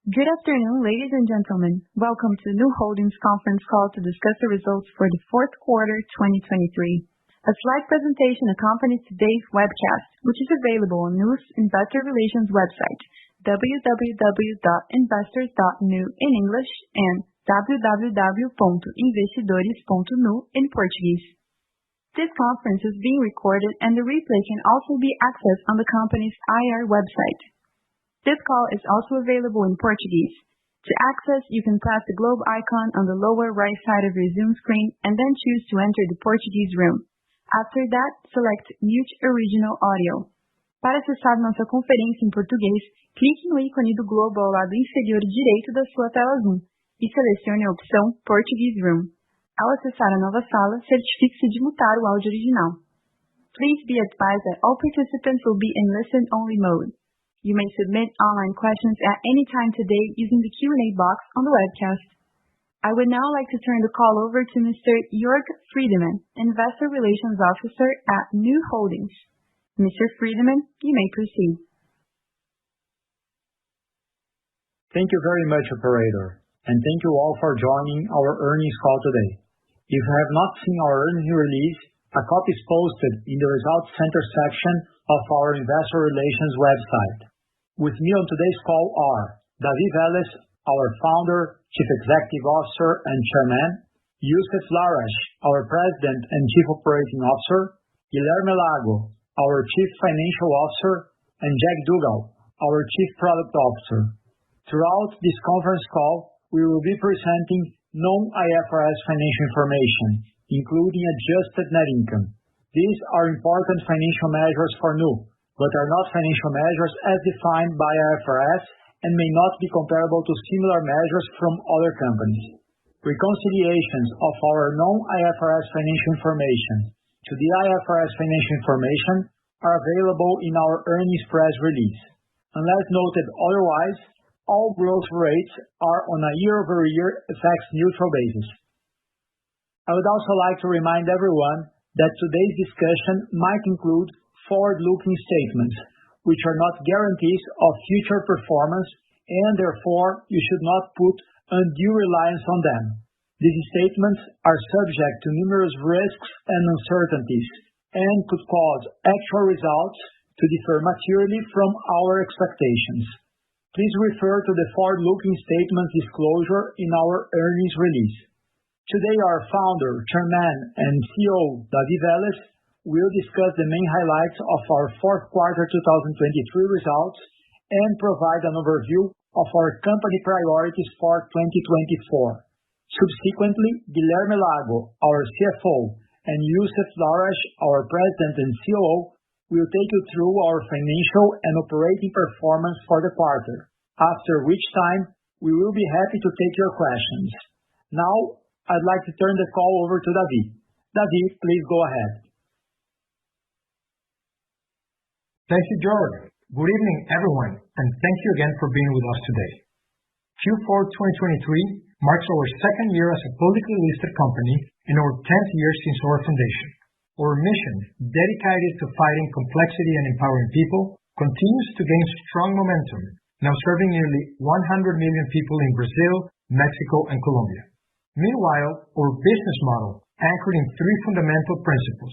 Good afternoon, ladies and gentlemen. Welcome to Nu Holdings conference call to discuss the results for the fourth quarter 2023. A slide presentation accompanies today's webcast, which is available on Nu's investor relations website, www.investors.nu in English and www.investidores.nu in Portuguese. This conference is being recorded and the replay can also be accessed on the company's IR website. This call is also available in Portuguese. To access, you can press the globe icon on the lower right side of your Zoom screen and then choose to enter the Portuguese room. After that, select Mute Original Audio. Para acessar nossa conferência em português, clique no ícone do globo ao lado inferior direito da sua tela Zoom e selecione a opção Portuguese Room. Ao acessar a nova sala, certifique-se de mutar o áudio original. Please be advised that all participants will be in listen-only mode. You may submit online questions at any time today using the Q&A box on the webcast. I would now like to turn the call over to Mr. Jörg Friedemann, Investor Relations Officer at Nu Holdings. Mr. Friedemann, you may proceed. Thank you very much, operator, and thank you all for joining our earnings call today. If you have not seen our earnings release, a copy is posted in the Results Center section of our Investor Relations website. With me on today's call are David Vélez, our Founder, Chief Executive Officer and Chairman, Youssef Lahrech, our President and Chief Operating Officer, Guilherme Lago, our Chief Financial Officer, and Jack Dugal, our Chief Product Officer. Throughout this conference call, we will be presenting non-IFRS financial information, including adjusted net income. These are important financial measures for Nu, but are not financial measures as defined by IFRS and may not be comparable to similar measures from other companies. Reconciliations of our non-IFRS financial information to the IFRS financial information are available in our earnings press release. Unless noted otherwise, all growth rates are on a year-over-year FX-neutral basis. I would also like to remind everyone that today's discussion might include forward-looking statements, which are not guarantees of future performance and therefore you should not put undue reliance on them. These statements are subject to numerous risks and uncertainties and could cause actual results to differ materially from our expectations. Please refer to the forward-looking statements disclosure in our earnings release. Today, our founder, chairman, and CEO, David Vélez, will discuss the main highlights of our fourth quarter 2023 results and provide an overview of our company priorities for 2024. Subsequently, Guilherme Lago, our CFO, and Youssef Lahrech, our President and COO, will take you through our financial and operating performance for the quarter, after which time we will be happy to take your questions. Now, I'd like to turn the call over to David. David, please go ahead. Thank you, Jörg. Good evening, everyone, and thank you again for being with us today. Q4 2023 marks our second year as a publicly listed company and our 10th year since our foundation. Our mission, dedicated to fighting complexity and empowering people, continues to gain strong momentum, now serving nearly 100 million people in Brazil, Mexico, and Colombia. Meanwhile, our business model, anchored in three fundamental principles: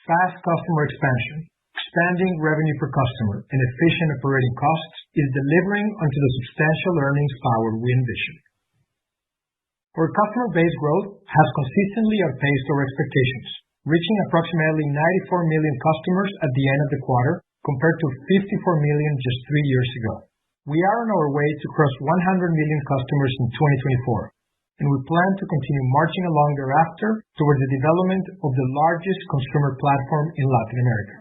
fast customer expansion, expanding revenue per customer, and efficient operating costs, is delivering onto the substantial earnings power we envision. Our customer base growth has consistently outpaced our expectations, reaching approximately 94 million customers at the end of the quarter, compared to 54 million just 3 years ago. We are on our way to cross 100 million customers in 2024, and we plan to continue marching along thereafter towards the development of the largest consumer platform in Latin America.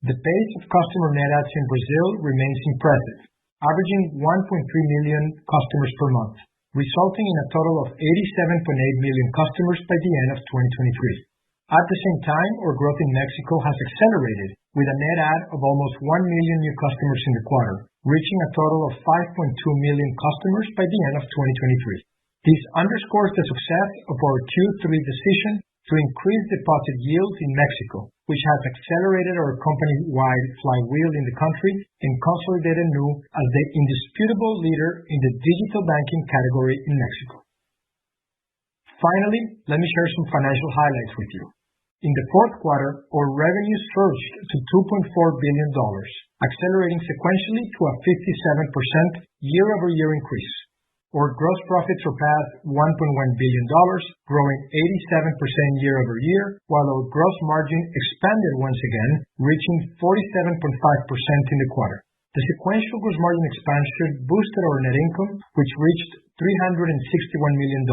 The pace of customer net adds in Brazil remains impressive, averaging 1.3 million customers per month, resulting in a total of 87.8 million customers by the end of 2023. At the same time, our growth in Mexico has accelerated, with a net add of almost 1 million new customers in the quarter, reaching a total of 5.2 million customers by the end of 2023. This underscores the success of our Q3 decision to increase deposit yields in Mexico, which has accelerated our company-wide flywheel in the country and consolidated Nu as the indisputable leader in the digital banking category in Mexico. Finally, let me share some financial highlights with you. In the fourth quarter, our revenue surged to $2.4 billion, accelerating sequentially to a 57% year-over-year increase. Our gross profit surpassed $1.1 billion, growing 87% year-over-year, while our gross margin expanded once again, reaching 47.5% in the quarter. The sequential gross margin expansion boosted our net income, which reached $361 million,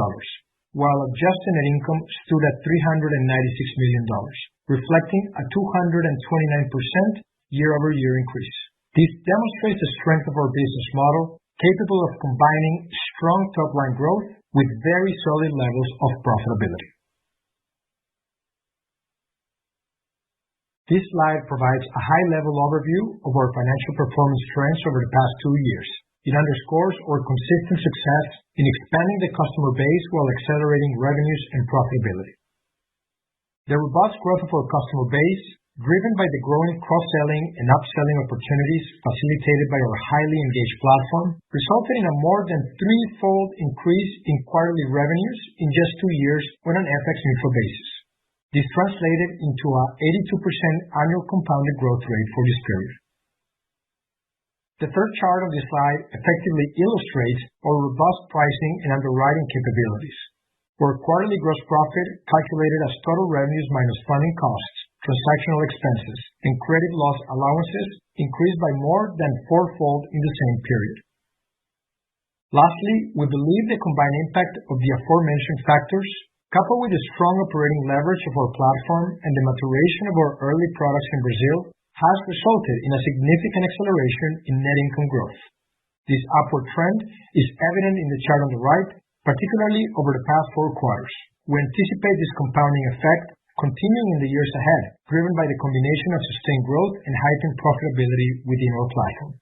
while adjusted net income stood at $396 million, reflecting a 229% year-over-year increase. This demonstrates the strength of our business model, capable of combining strong top-line growth with very solid levels of profitability. This slide provides a high-level overview of our financial performance trends over the past 2 years. It underscores our consistent success in expanding the customer base while accelerating revenues and profitability. The robust growth of our customer base, driven by the growing cross-selling and upselling opportunities facilitated by our highly engaged platform, resulted in a more than threefold increase in quarterly revenues in just 2 years on an FX-neutral basis. This translated into an 82% annual compounded growth rate for this period. The third chart on this slide effectively illustrates our robust pricing and underwriting capabilities. Our quarterly gross profit, calculated as total revenues minus funding costs, transactional expenses, and credit loss allowances, increased by more than fourfold in the same period. Lastly, we believe the combined impact of the aforementioned factors, coupled with the strong operating leverage of our platform and the maturation of our early products in Brazil, has resulted in a significant acceleration in net income growth. This upward trend is evident in the chart on the right, particularly over the past 4 quarters. We anticipate this compounding effect continuing in the years ahead, driven by the combination of sustained growth and heightened profitability within our platform.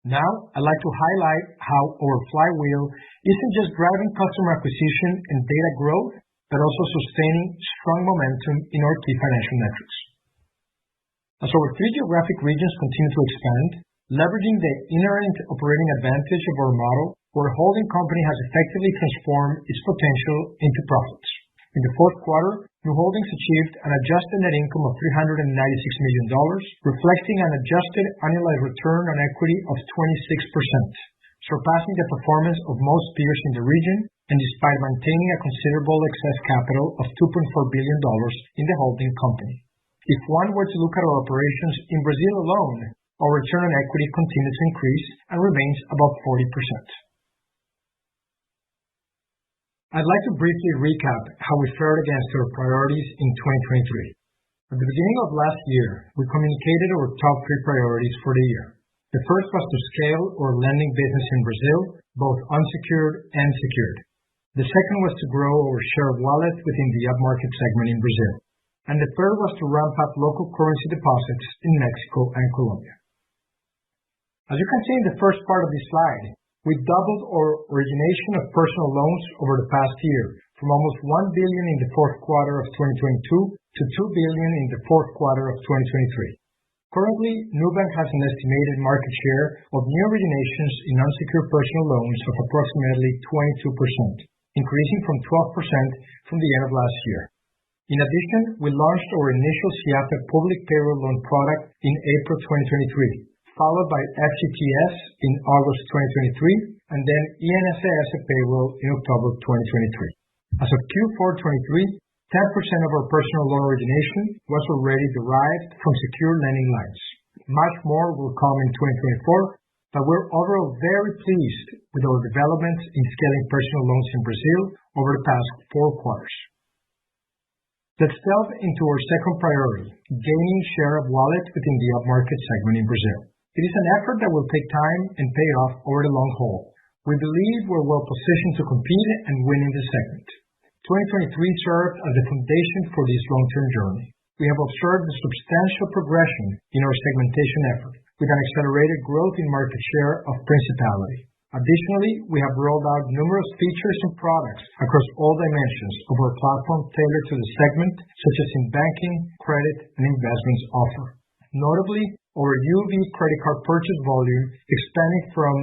Now, I'd like to highlight how our flywheel isn't just driving customer acquisition and data growth, but also sustaining strong momentum in our key financial metrics. As our 3 geographic regions continue to expand, leveraging the inherent operating advantage of our model, our holding company has effectively transformed its potential into profits. In the fourth quarter, Nu Holdings achieved an adjusted net income of $396 million, reflecting an adjusted annualized return on equity of 26%, surpassing the performance of most peers in the region, and despite maintaining a considerable excess capital of $2.4 billion in the holding company. If one were to look at our operations in Brazil alone, our return on equity continues to increase and remains above 40%. I'd like to briefly recap how we fared against our priorities in 2023. At the beginning of last year, we communicated our top 3 priorities for the year. The first was to scale our lending business in Brazil, both unsecured and secured. The second was to grow our share of wallet within the upmarket segment in Brazil. And the third was to ramp up local currency deposits in Mexico and Colombia. As you can see in the first part of this slide, we doubled our origination of personal loans over the past year, from almost $1 billion in the fourth quarter of 2022 to $2 billion in the fourth quarter of 2023. Currently, Nubank has an estimated market share of new originations in unsecured personal loans of approximately 22%, increasing from 12% from the end of last year. In addition, we launched our initial SIAPE public payroll loan product in April 2023, followed by FCTS in August 2023, and then INSS payroll in October 2023. As of Q4 23, 10% of our personal loan origination was already derived from secure lending lines. Much more will come in 2024, but we're overall very pleased with our developments in scaling personal loans in Brazil over the past 4 quarters. Let's delve into our second priority, gaining share of wallet within the upmarket segment in Brazil. It is an effort that will take time and pay off over the long haul. We believe we're well positioned to compete and win in this segment. 2023 served as the foundation for this long-term journey. We have observed a substantial progression in our segmentation effort, with an accelerated growth in market share of principality. Additionally, we have rolled out numerous features and products across all dimensions of our platform tailored to the segment, such as in banking, credit, and investments offer. Notably, our UV credit card purchase volume expanded from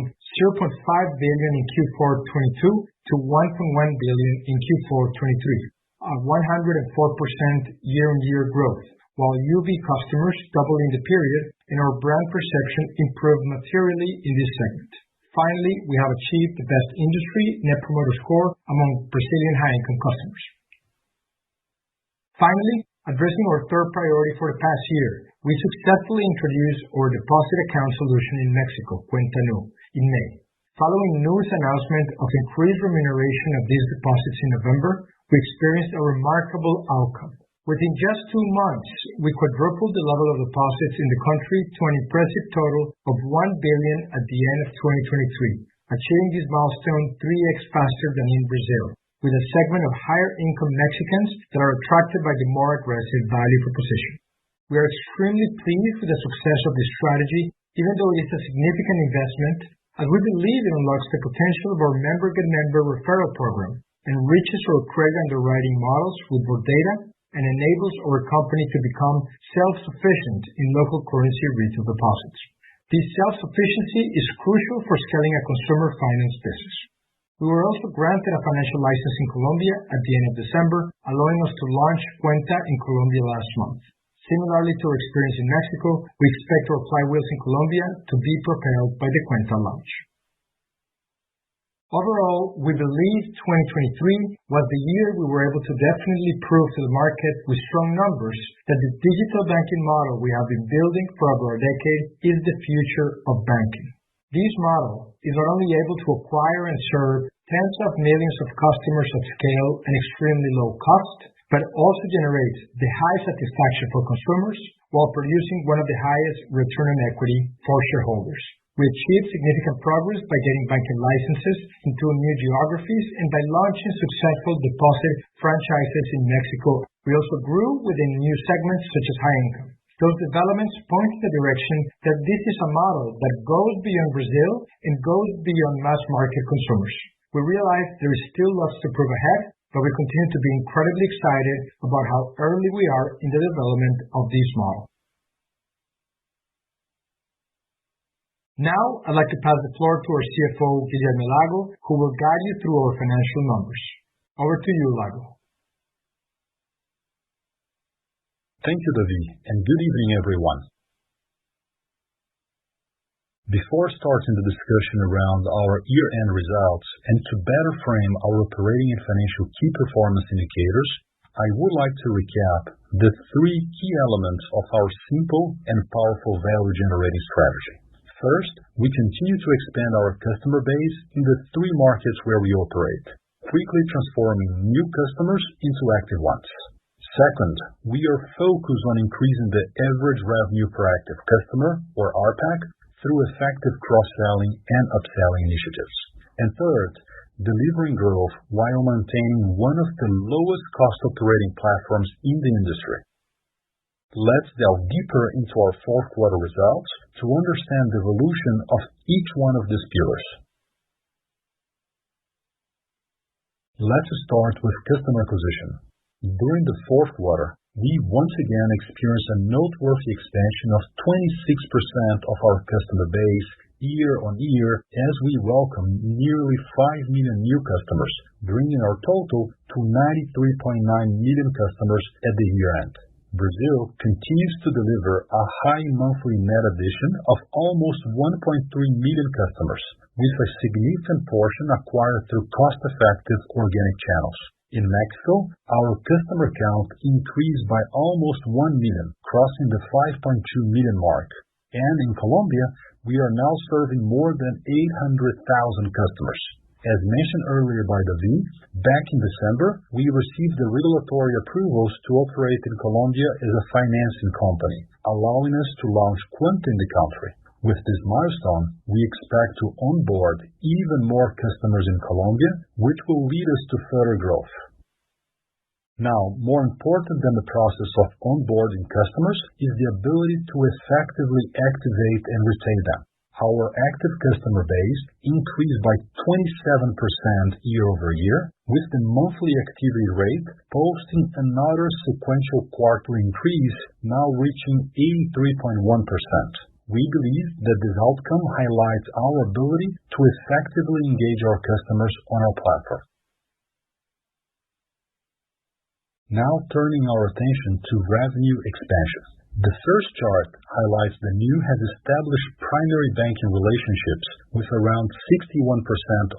$0.5 billion in Q4 22 to $1.1 billion in Q4 23, a 104% year-on-year growth, while UV customers doubled in the period and our brand perception improved materially in this segment. Finally, we have achieved the best industry Net Promoter Score among Brazilian high-income customers. Finally, addressing our third priority for the past year, we successfully introduced our deposit account solution in Mexico, Cuenta Nu, in May. Following Nu's announcement of increased remuneration of these deposits in November, we experienced a remarkable outcome. Within just 2 months, we quadrupled the level of deposits in the country to an impressive total of $1 billion at the end of 2023, achieving this milestone 3x faster than in Brazil, with a segment of higher-income Mexicans that are attracted by the more aggressive value proposition. We are extremely pleased with the success of this strategy, even though it is a significant investment, as we believe it unlocks the potential of our member-get-member referral program, enriches our credit underwriting models with more data, and enables our company to become self-sufficient in local currency retail deposits. This self-sufficiency is crucial for scaling a consumer finance business. We were also granted a financial license in Colombia at the end of December, allowing us to launch Cuenta in Colombia last month. Similarly to our experience in Mexico, we expect our flywheels in Colombia to be propelled by the Cuenta launch. Overall, we believe 2023 was the year we were able to definitely prove to the market with strong numbers that the digital banking model we have been building for over a decade is the future of banking. This model is not only able to acquire and serve tens of millions of customers at scale and extremely low cost, but also generates the high satisfaction for consumers while producing one of the highest return on equity for shareholders. We achieved significant progress by getting banking licenses into new geographies and by launching successful deposit franchises in Mexico. We also grew within new segments such as high income. Those developments point in the direction that this is a model that goes beyond Brazil and goes beyond mass market consumers. We realize there is still lots to prove ahead, but we continue to be incredibly excited about how early we are in the development of this model. Now, I'd like to pass the floor to our CFO, Guilherme Lago, who will guide you through our financial numbers. Over to you, Lago. Thank you, David, and good evening, everyone. Before starting the discussion around our year-end results and to better frame our operating and financial key performance indicators, I would like to recap the 3 key elements of our simple and powerful value-generating strategy. First, we continue to expand our customer base in the 3 markets where we operate, quickly transforming new customers into active ones. Second, we are focused on increasing the average revenue per active customer, or RPAC, through effective cross-selling and upselling initiatives. And third, delivering growth while maintaining one of the lowest cost operating platforms in the industry. Let's delve deeper into our fourth quarter results to understand the evolution of each one of these pillars. Let's start with customer acquisition. During the fourth quarter, we once again experienced a noteworthy expansion of 26% of our customer base year on year as we welcome nearly 5 million new customers, bringing our total to 93.9 million customers at the year-end. Brazil continues to deliver a high monthly net addition of almost 1.3 million customers, with a significant portion acquired through cost-effective organic channels. In Mexico, our customer count increased by almost 1 million, crossing the 5.2 million mark. And in Colombia, we are now serving more than 800,000 customers. As mentioned earlier by David, back in December, we received the regulatory approvals to operate in Colombia as a financing company, allowing us to launch Cuenta in the country. With this milestone, we expect to onboard even more customers in Colombia, which will lead us to further growth. Now, more important than the process of onboarding customers is the ability to effectively activate and retain them. Our active customer base increased by 27% year-over-year, with the monthly activity rate posting another sequential quarterly increase, now reaching 83.1%. We believe that this outcome highlights our ability to effectively engage our customers on our platform. Now turning our attention to revenue expansion. The first chart highlights that Nu has established primary banking relationships with around 61%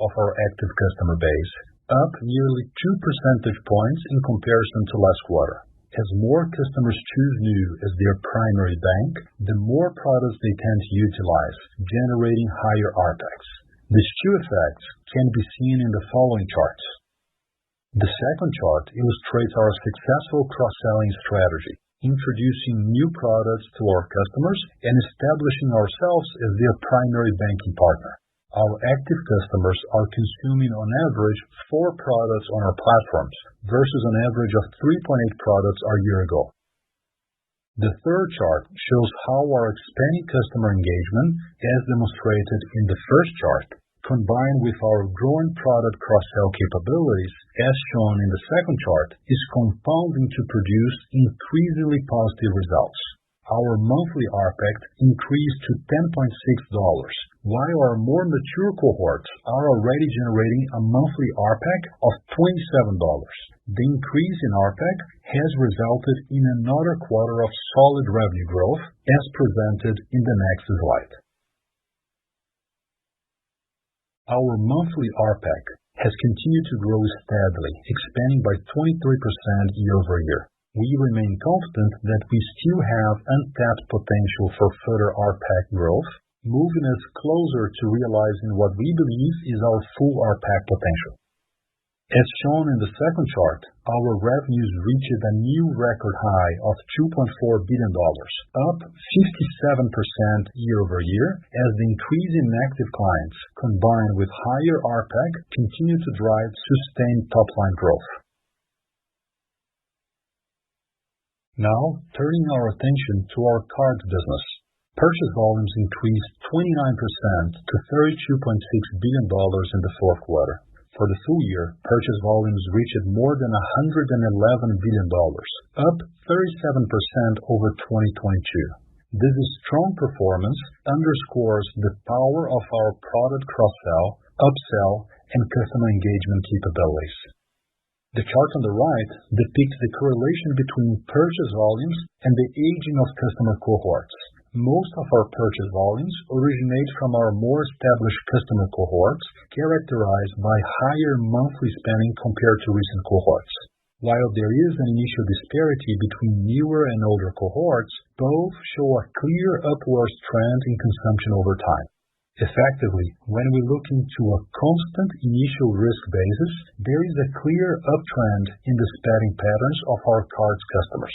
of our active customer base, up nearly 2 percentage points in comparison to last quarter. As more customers choose Nu as their primary bank, the more products they tend to utilize, generating higher RPAX. These two effects can be seen in the following charts. The second chart illustrates our successful cross-selling strategy, introducing new products to our customers and establishing ourselves as their primary banking partner. Our active customers are consuming on average 4 products on our platforms versus an average of 3.8 products a year ago. The third chart shows how our expanding customer engagement, as demonstrated in the first chart, combined with our growing product cross-sell capabilities, as shown in the second chart, is compounding to produce increasingly positive results. Our monthly RPAC increased to $10.6, while our more mature cohorts are already generating a monthly RPAC of $27. The increase in RPAC has resulted in another quarter of solid revenue growth, as presented in the next slide. Our monthly RPAC has continued to grow steadily, expanding by 23% year-over-year. We remain confident that we still have untapped potential for further RPAC growth, moving us closer to realizing what we believe is our full RPAC potential. As shown in the second chart, our revenues reached a new record high of $2.4 billion, up 57% year-over-year, as the increase in active clients, combined with higher RPAC, continue to drive sustained top-line growth. Now, turning our attention to our cards business. Purchase volumes increased 29% to $32.6 billion in the fourth quarter. For the full year, purchase volumes reached more than $111 billion, up 37% over 2022. This strong performance underscores the power of our product cross-sell, upsell, and customer engagement capabilities. The chart on the right depicts the correlation between purchase volumes and the aging of customer cohorts. Most of our purchase volumes originate from our more established customer cohorts, characterized by higher monthly spending compared to recent cohorts. While there is an initial disparity between newer and older cohorts, both show a clear upward trend in consumption over time. Effectively, when we look into a constant initial risk basis, there is a clear uptrend in the spending patterns of our cards customers.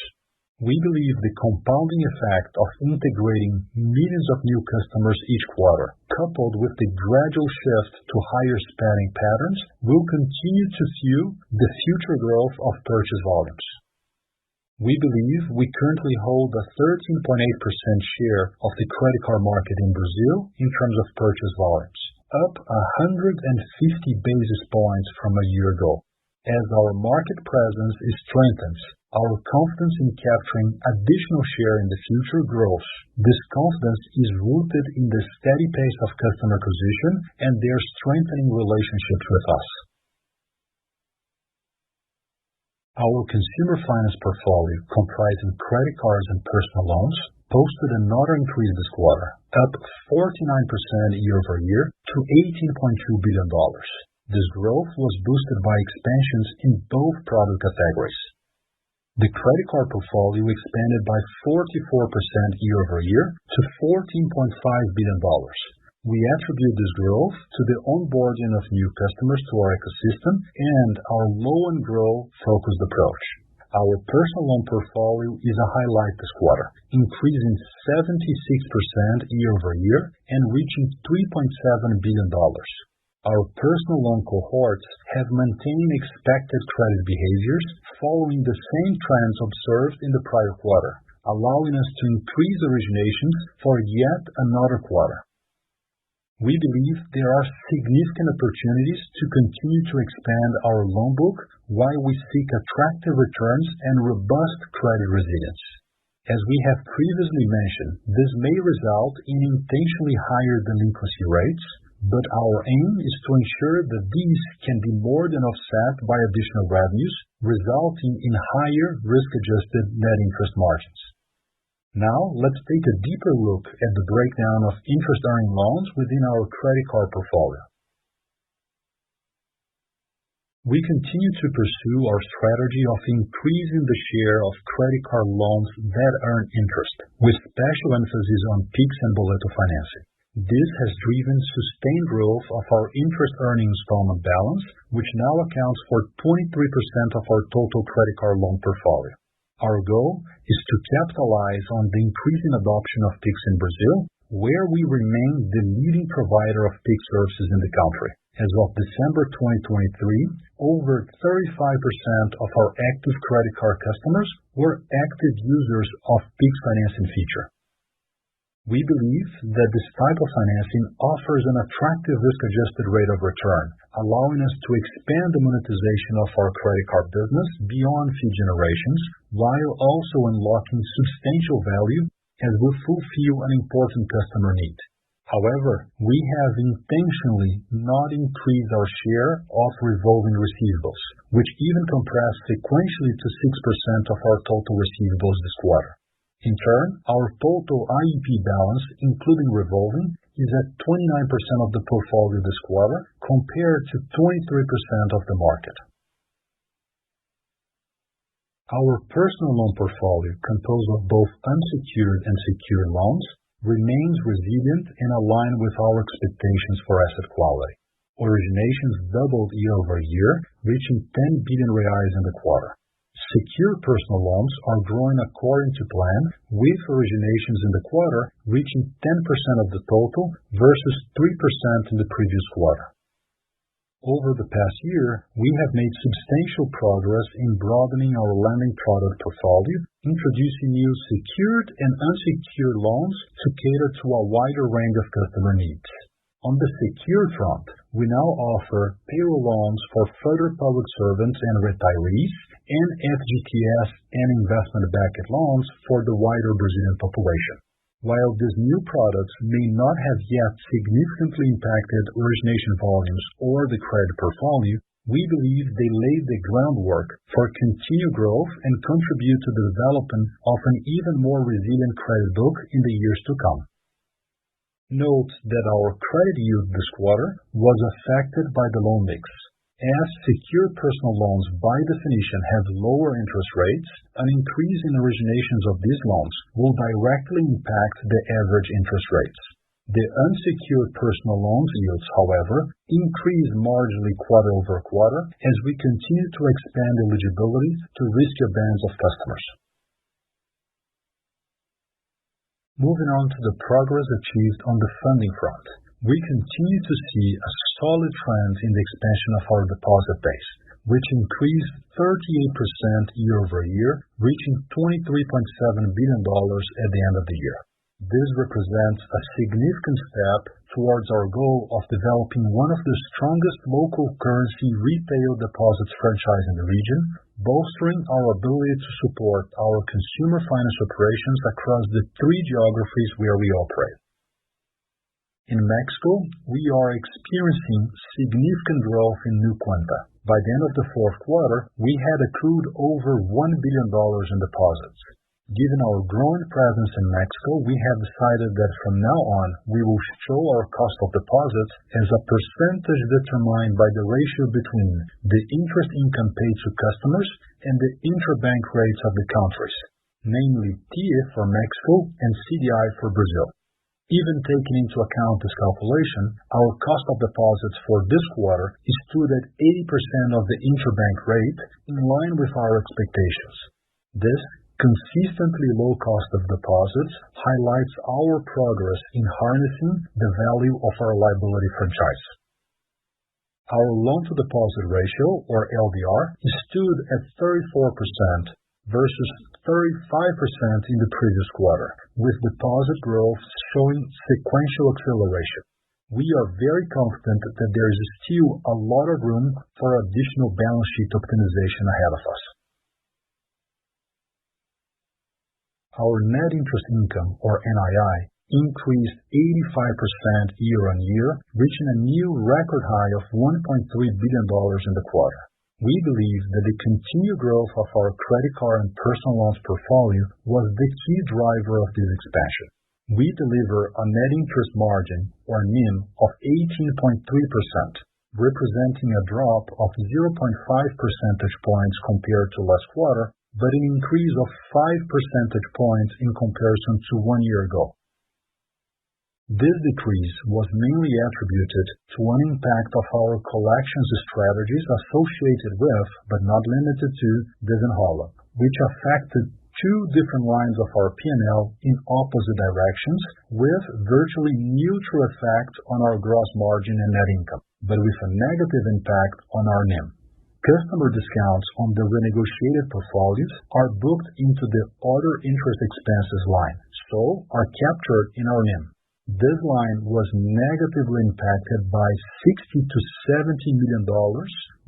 We believe the compounding effect of integrating millions of new customers each quarter, coupled with the gradual shift to higher spending patterns, will continue to fuel the future growth of purchase volumes. We believe we currently hold a 13.8% share of the credit card market in Brazil in terms of purchase volumes, up 150 basis points from a year ago. As our market presence strengthens, our confidence in capturing additional share in the future grows. This confidence is rooted in the steady pace of customer acquisition and their strengthening relationships with us. Our consumer finance portfolio, comprising credit cards and personal loans, posted another increase this quarter, up 49% year-over-year to $18.2 billion. This growth was boosted by expansions in both product categories. The credit card portfolio expanded by 44% year-over-year to $14.5 billion. We attribute this growth to the onboarding of new customers to our ecosystem and our low and grow focused approach. Our personal loan portfolio is a highlight this quarter, increasing 76% year-over-year and reaching $3.7 billion. Our personal loan cohorts have maintained expected credit behaviors following the same trends observed in the prior quarter, allowing us to increase originations for yet another quarter. We believe there are significant opportunities to continue to expand our loan book while we seek attractive returns and robust credit resilience. As we have previously mentioned, this may result in intentionally higher delinquency rates, but our aim is to ensure that these can be more than offset by additional revenues, resulting in higher risk-adjusted net interest margins. Now, let's take a deeper look at the breakdown of interest-earning loans within our credit card portfolio. We continue to pursue our strategy of increasing the share of credit card loans that earn interest, with special emphasis on PIX and boleto financing. This has driven sustained growth of our interest-earning installment balance, which now accounts for 23% of our total credit card loan portfolio. Our goal is to capitalize on the increasing adoption of PIX in Brazil, where we remain the leading provider of PIX services in the country. As of December 2023, over 35% of our active credit card customers were active users of PIX financing feature. We believe that this type of financing offers an attractive risk-adjusted rate of return, allowing us to expand the monetization of our credit card business beyond fee generations, while also unlocking substantial value as we fulfill an important customer need. However, we have intentionally not increased our share of revolving receivables, which even compressed sequentially to 6% of our total receivables this quarter. In turn, our total IEP balance, including revolving, is at 29% of the portfolio this quarter, compared to 23% of the market. Our personal loan portfolio, composed of both unsecured and secured loans, remains resilient and aligned with our expectations for asset quality. Originations doubled year-over-year, reaching 10 billion reais in the quarter. Secured personal loans are growing according to plan, with originations in the quarter reaching 10% of the total versus 3% in the previous quarter. Over the past year, we have made substantial progress in broadening our lending product portfolio, introducing new secured and unsecured loans to cater to a wider range of customer needs. On the secured front, we now offer payroll loans for further public servants and retirees, and FGTS and investment-backed loans for the wider Brazilian population. While these new products may not have yet significantly impacted origination volumes or the credit portfolio, we believe they laid the groundwork for continued growth and contribute to the development of an even more resilient credit book in the years to come. Note that our credit yield this quarter was affected by the loan mix. As secured personal loans by definition have lower interest rates, an increase in originations of these loans will directly impact the average interest rates. The unsecured personal loans yields, however, increase marginally quarter-over-quarter as we continue to expand eligibility to riskier bands of customers. Moving on to the progress achieved on the funding front, we continue to see a solid trend in the expansion of our deposit base, which increased 38% year-over-year, reaching $23.7 billion at the end of the year. This represents a significant step towards our goal of developing one of the strongest local currency retail deposits franchise in the region, bolstering our ability to support our consumer finance operations across the 3 geographies where we operate. In Mexico, we are experiencing significant growth in NuCrypto. By the end of the fourth quarter, we had accrued over $1 billion in deposits. Given our growing presence in Mexico, we have decided that from now on, we will show our cost of deposits as a percentage determined by the ratio between the interest income paid to customers and the interbank rates of the countries, namely TIIE for Mexico and CDI for Brazil. Even taking into account this calculation, our cost of deposits for this quarter stood at 80% of the interbank rate, in line with our expectations. This consistently low cost of deposits highlights our progress in harnessing the value of our liability franchise. Our loan-to-deposit ratio, or LDR, stood at 34% versus 35% in the previous quarter, with deposit growth showing sequential acceleration. We are very confident that there is still a lot of room for additional balance sheet optimization ahead of us. Our net interest income, or NII, increased 85% year-on-year, reaching a new record high of $1.3 billion in the quarter. We believe that the continued growth of our credit card and personal loans portfolio was the key driver of this expansion. We deliver a net interest margin, or NIM, of 18.3%, representing a drop of 0.5 percentage points compared to last quarter, but an increase of 5 percentage points in comparison to 1 year ago. This decrease was mainly attributed to an impact of our collections strategies associated with, but not limited to, Desenrola, which affected two different lines of our P&L in opposite directions, with virtually neutral effect on our gross margin and net income, but with a negative impact on our NIM. Customer discounts on the renegotiated portfolios are booked into the other interest expenses line, so are captured in our NIM. This line was negatively impacted by $60 to $70 million,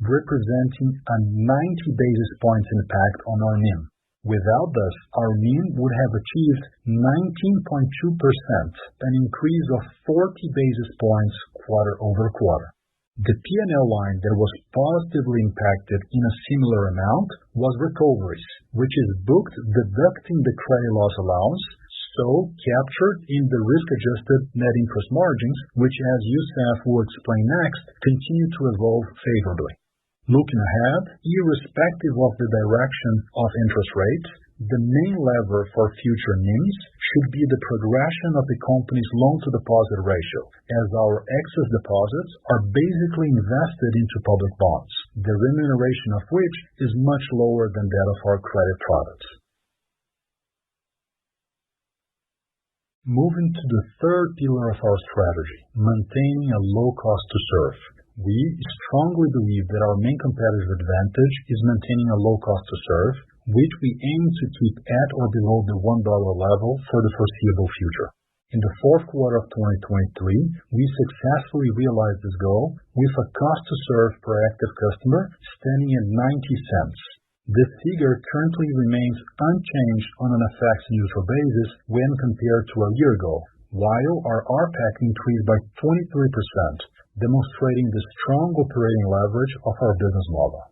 representing a 90 basis points impact on our NIM. Without this, our NIM would have achieved 19.2%, an increase of 40 basis points quarter over quarter. The P&L line that was positively impacted in a similar amount was recoveries, which is booked deducting the credit loss allowance, so captured in the risk-adjusted net interest margins, which, as Youssef will explain next, continue to evolve favorably. Looking ahead, irrespective of the direction of interest rates, the main lever for future NIMs should be the progression of the company's loan-to-deposit ratio, as our excess deposits are basically invested into public bonds, the remuneration of which is much lower than that of our credit products. Moving to the third pillar of our strategy, maintaining a low cost to serve. We strongly believe that our main competitive advantage is maintaining a low cost to serve, which we aim to keep at or below the $1 level for the foreseeable future. In the fourth quarter of 2023, we successfully realized this goal with a cost to serve per active customer standing at 90 cents. This figure currently remains unchanged on an FX-neutral basis when compared to a year ago, while our RPAC increased by 23%, demonstrating the strong operating leverage of our business model.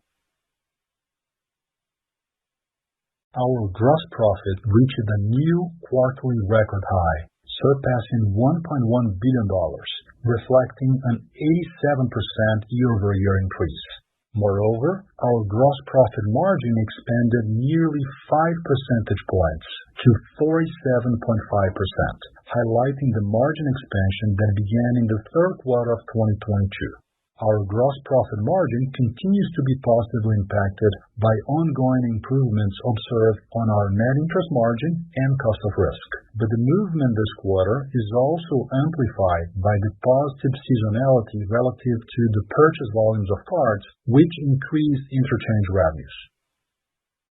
Our gross profit reached a new quarterly record high, surpassing $1.1 billion, reflecting an 87% year-over-year increase. Moreover, our gross profit margin expanded nearly 5 percentage points to 47.5%, highlighting the margin expansion that began in the third quarter of 2022. Our gross profit margin continues to be positively impacted by ongoing improvements observed on our net interest margin and cost of risk. But the movement this quarter is also amplified by the positive seasonality relative to the purchase volumes of cards, which increased interchange revenues.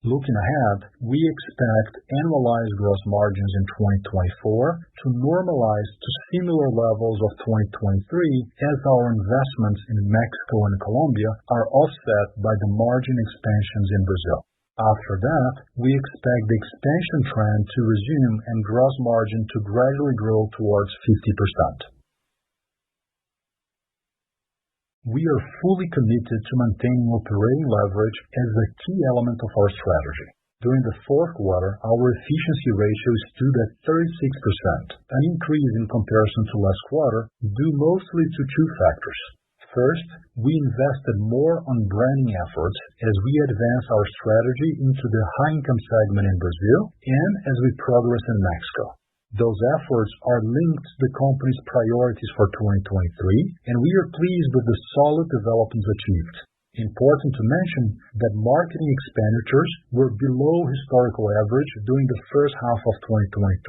Looking ahead, we expect annualized gross margins in 2024 to normalize to similar levels of 2023 as our investments in Mexico and Colombia are offset by the margin expansions in Brazil. After that, we expect the expansion trend to resume and gross margin to gradually grow towards 50%. We are fully committed to maintaining operating leverage as a key element of our strategy. During the fourth quarter, our efficiency ratio stood at 36%, an increase in comparison to last quarter, due mostly to two factors. First, we invested more on branding efforts as we advance our strategy into the high-income segment in Brazil and as we progress in Mexico. Those efforts are linked to the company's priorities for 2023, and we are pleased with the solid developments achieved. Important to mention that marketing expenditures were below historical average during the first half of 2023,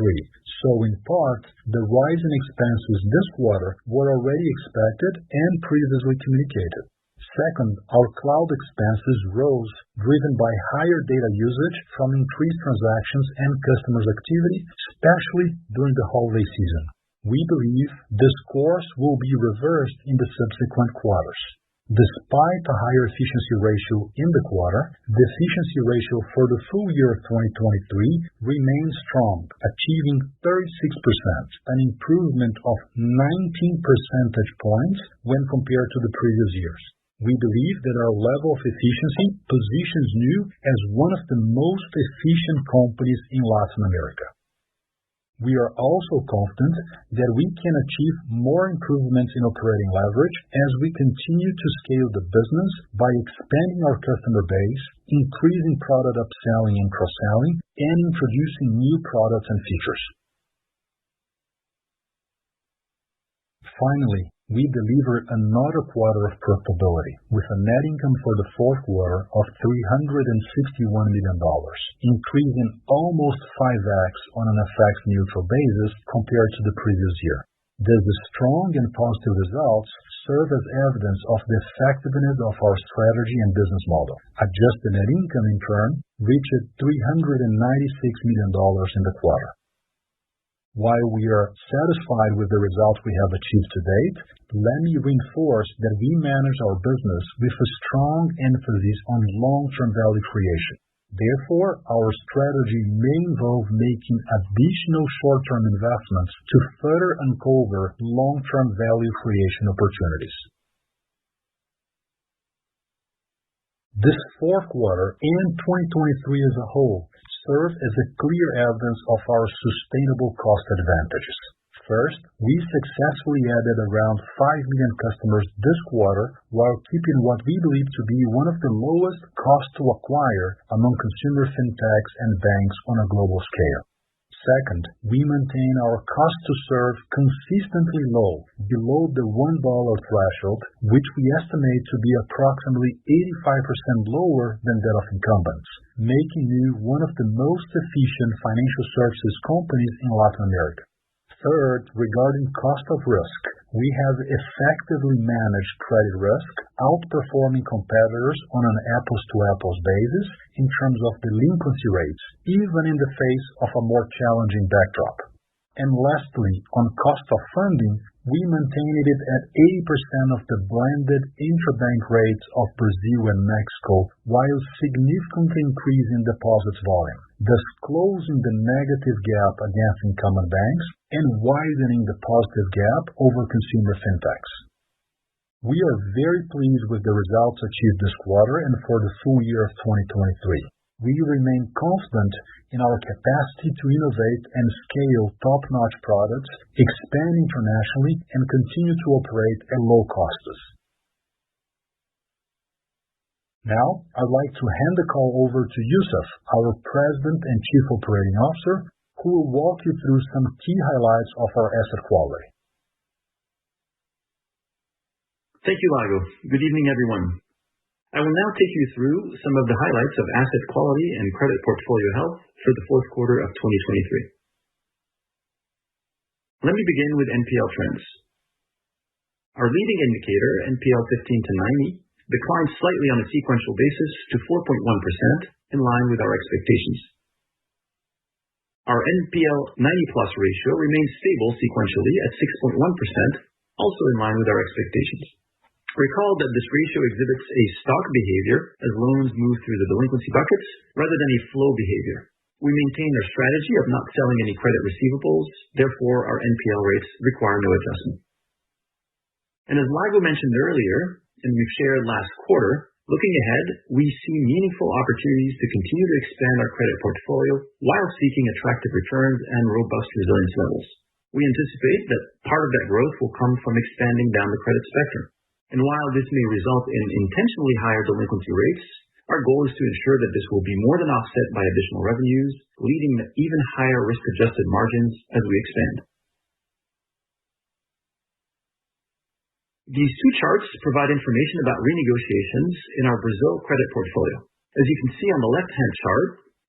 so in part, the rise in expenses this quarter were already expected and previously communicated. Second, our cloud expenses rose, driven by higher data usage from increased transactions and customers' activity, especially during the holiday season. We believe this course will be reversed in the subsequent quarters. Despite a higher efficiency ratio in the quarter, the efficiency ratio for the full year of 2023 remains strong, achieving 36%, an improvement of 19 percentage points when compared to the previous years. We believe that our level of efficiency positions Nu as one of the most efficient companies in Latin America. We are also confident that we can achieve more improvements in operating leverage as we continue to scale the business by expanding our customer base, increasing product upselling and cross-selling, and introducing new products and features. Finally, we delivered another quarter of profitability with a net income for the fourth quarter of $361 million, increasing almost 5x on an FX-neutral basis compared to the previous year. These strong and positive results serve as evidence of the effectiveness of our strategy and business model. Adjusted net income, in turn, reached $396 million in the quarter. While we are satisfied with the results we have achieved to date, let me reinforce that we manage our business with a strong emphasis on long-term value creation. Therefore, our strategy may involve making additional short-term investments to further uncover long-term value creation opportunities. This fourth quarter and 2023 as a whole serve as a clear evidence of our sustainable cost advantages. First, we successfully added around 5 million customers this quarter while keeping what we believe to be one of the lowest costs to acquire among consumer fintechs and banks on a global scale. Second, we maintain our cost to serve consistently low, below the $1 threshold, which we estimate to be approximately 85% lower than that of incumbents, making Nu one of the most efficient financial services companies in Latin America. Third, regarding cost of risk, we have effectively managed credit risk, outperforming competitors on an apples-to-apples basis in terms of delinquency rates, even in the face of a more challenging backdrop. And lastly, on cost of funding, we maintained it at 80% of the blended interbank rates of Brazil and Mexico, while significantly increasing deposits volume, thus closing the negative gap against incumbent banks and widening the positive gap over consumer fintechs. We are very pleased with the results achieved this quarter and for the full year of 2023. We remain confident in our capacity to innovate and scale top-notch products, expand internationally, and continue to operate at low costs. Now, I'd like to hand the call over to Youssef, our President and Chief Operating Officer, who will walk you through some key highlights of our asset quality. Thank you, Lago. Good evening, everyone. I will now take you through some of the highlights of asset quality and credit portfolio health for the fourth quarter of 2023. Let me begin with NPL trends. Our leading indicator, NPL 15 to 90, declined slightly on a sequential basis to 4.1%, in line with our expectations. Our NPL 90-plus ratio remains stable sequentially at 6.1%, also in line with our expectations. Recall that this ratio exhibits a stock behavior as loans move through the delinquency buckets rather than a flow behavior. We maintain our strategy of not selling any credit receivables, therefore our NPL rates require no adjustment. And as Lago mentioned earlier, and we've shared last quarter, looking ahead, we see meaningful opportunities to continue to expand our credit portfolio while seeking attractive returns and robust resilience levels. We anticipate that part of that growth will come from expanding down the credit spectrum. And while this may result in intentionally higher delinquency rates, our goal is to ensure that this will be more than offset by additional revenues, leading to even higher risk-adjusted margins as we expand. These two charts provide information about renegotiations in our Brazil credit portfolio. As you can see on the left-hand chart,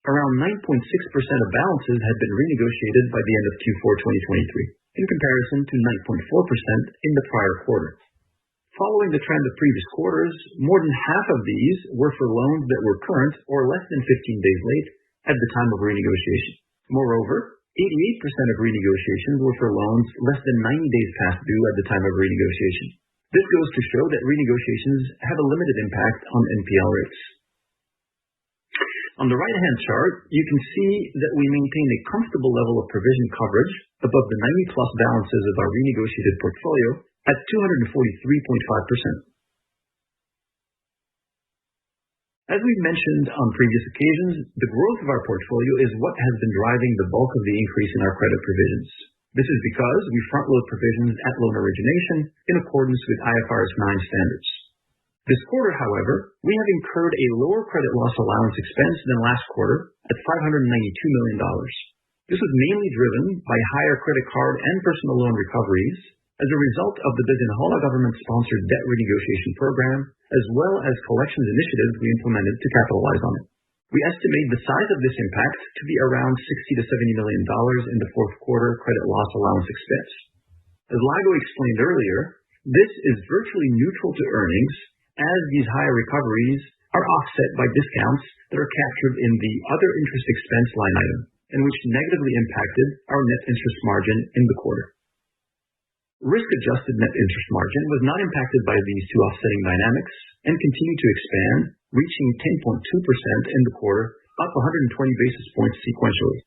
around 9.6% of balances had been renegotiated by the end of Q4 2023, in comparison to 9.4% in the prior quarter. Following the trend of previous quarters, more than half of these were for loans that were current or less than 15 days late at the time of renegotiation. Moreover, 88% of renegotiations were for loans less than 90 days past due at the time of renegotiation. This goes to show that renegotiations have a limited impact on NPL rates. On the right-hand chart, you can see that we maintain a comfortable level of provision coverage above the 90-plus balances of our renegotiated portfolio at 243.5%. As we've mentioned on previous occasions, the growth of our portfolio is what has been driving the bulk of the increase in our credit provisions. This is because we front-load provisions at loan origination in accordance with IFRS 9 standards. This quarter, however, we have incurred a lower credit loss allowance expense than last quarter at $592 million. This was mainly driven by higher credit card and personal loan recoveries as a result of the Bisinhola government-sponsored debt renegotiation program, as well as collections initiatives we implemented to capitalize on it. We estimate the size of this impact to be around $60 to $70 million in the fourth quarter credit loss allowance expense. As Lago explained earlier, this is virtually neutral to earnings, as these higher recoveries are offset by discounts that are captured in the other interest expense line item, and which negatively impacted our net interest margin in the quarter. Risk-adjusted net interest margin was not impacted by these two offsetting dynamics and continued to expand, reaching 10.2% in the quarter, up 120 basis points sequentially.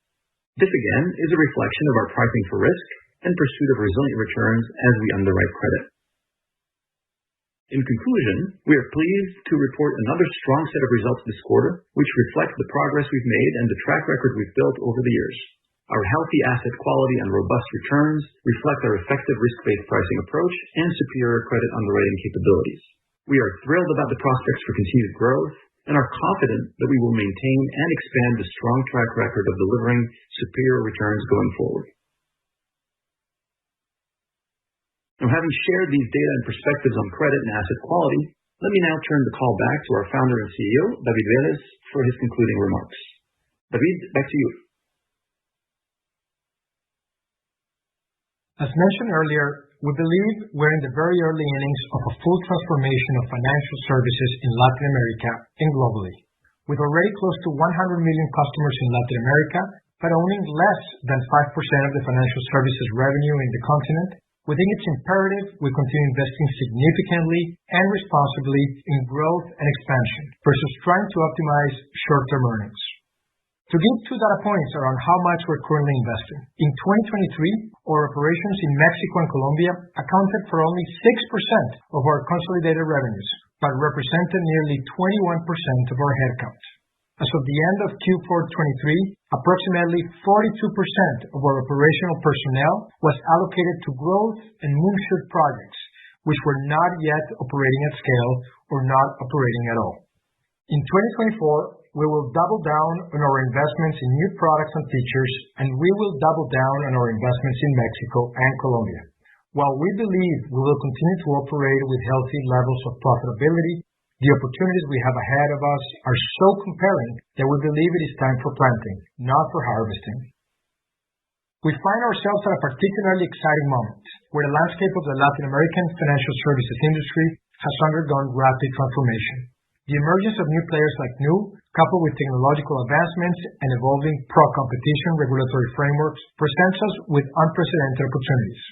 This again is a reflection of our pricing for risk and pursuit of resilient returns as we underwrite credit. In conclusion, we are pleased to report another strong set of results this quarter, which reflect the progress we've made and the track record we've built over the years. Our healthy asset quality and robust returns reflect our effective risk-based pricing approach and superior credit underwriting capabilities. We are thrilled about the prospects for continued growth and are confident that we will maintain and expand the strong track record of delivering superior returns going forward. Now, having shared these data and perspectives on credit and asset quality, let me now turn the call back to our founder and CEO, David Vélez, for his concluding remarks. David, back to you. As mentioned earlier, we believe we're in the very early innings of a full transformation of financial services in Latin America and globally. With already close to 100 million customers in Latin America, but owning less than 5% of the financial services revenue in the continent, we think it's imperative we continue investing significantly and responsibly in growth and expansion versus trying to optimize short-term earnings. To give 2 data points around how much we're currently investing. In 2023, our operations in Mexico and Colombia accounted for only 6% of our consolidated revenues, but represented nearly 21% of our headcount. As of the end of Q4 23, approximately 42% of our operational personnel was allocated to growth and moonshot projects, which were not yet operating at scale or not operating at all. In 2024, we will double down on our investments in new products and features, and we will double down on our investments in Mexico and Colombia. While we believe we will continue to operate with healthy levels of profitability, the opportunities we have ahead of us are so compelling that we believe it is time for planting, not for harvesting. We find ourselves at a particularly exciting moment, where the landscape of the Latin American financial services industry has undergone rapid transformation. The emergence of new players like Nu, coupled with technological advancements and evolving pro-competition regulatory frameworks, presents us with unprecedented opportunities.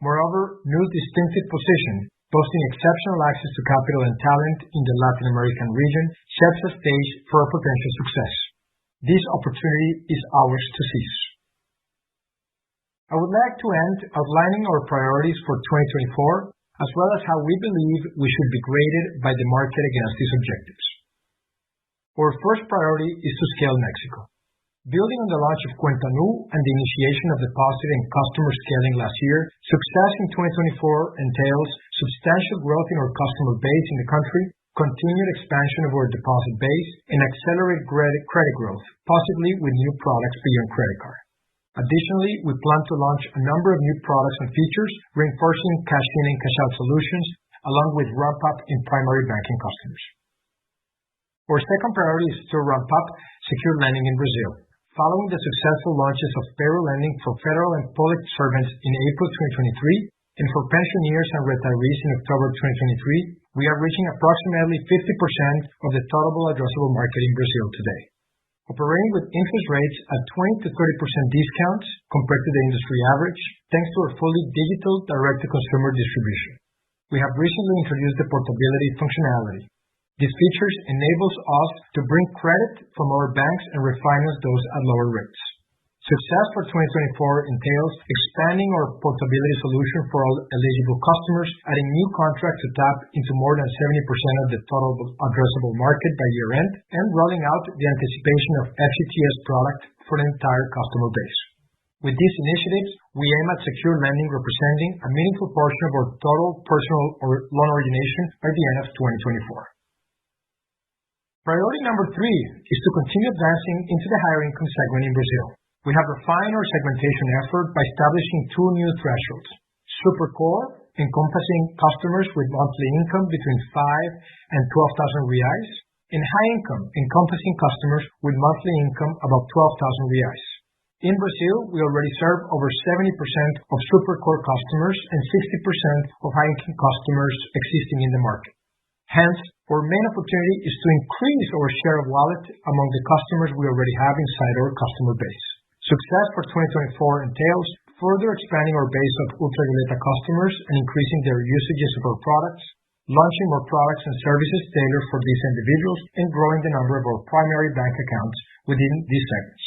Moreover, Nu's distinctive position, boasting exceptional access to capital and talent in the Latin American region, sets the stage for a potential success. This opportunity is ours to seize. I would like to end outlining our priorities for 2024, as well as how we believe we should be graded by the market against these objectives. Our first priority is to scale Mexico. Building on the launch of Cuenta Nu and the initiation of deposit and customer scaling last year, success in 2024 entails substantial growth in our customer base in the country, continued expansion of our deposit base, and accelerated credit growth, possibly with new products beyond credit card. Additionally, we plan to launch a number of new products and features, reinforcing cash-in and cash-out solutions, along with ramp-up in primary banking customers. Our second priority is to ramp up secured lending in Brazil. Following the successful launches of payroll lending for federal and public servants in April 2023 and for pensioners and retirees in October 2023, we are reaching approximately 50% of the total addressable market in Brazil today. operating with interest rates at 20 to 30% discounts compared to the industry average, thanks to our fully digital direct-to-consumer distribution. We have recently introduced the portability functionality. These features enables us to bring credit from our banks and refinance those at lower rates. Success for 2024 entails expanding our portability solution for all eligible customers, adding new contracts to tap into more than 70% of the total addressable market by year-end, and rolling out the anticipation of FCTS product for the entire customer base. With these initiatives, we aim at secure lending representing a meaningful portion of our total personal or loan origination by the end of 2024. Priority number 3 is to continue advancing into the higher income segment in Brazil. We have refined our segmentation effort by establishing 2 new thresholds: Super Core, encompassing customers with monthly income between 5 and 12,000 reais, and High Income, encompassing customers with monthly income above 12,000 reais. In Brazil, we already serve over 70% of Super Core customers and 60% of High Income customers existing in the market. Hence, our main opportunity is to increase our share of wallet among the customers we already have inside our customer base. Success for 2024 entails further expanding our base of Ultraviolet customers and increasing their usages of our products, launching more products and services tailored for these individuals, and growing the number of our primary bank accounts within these segments.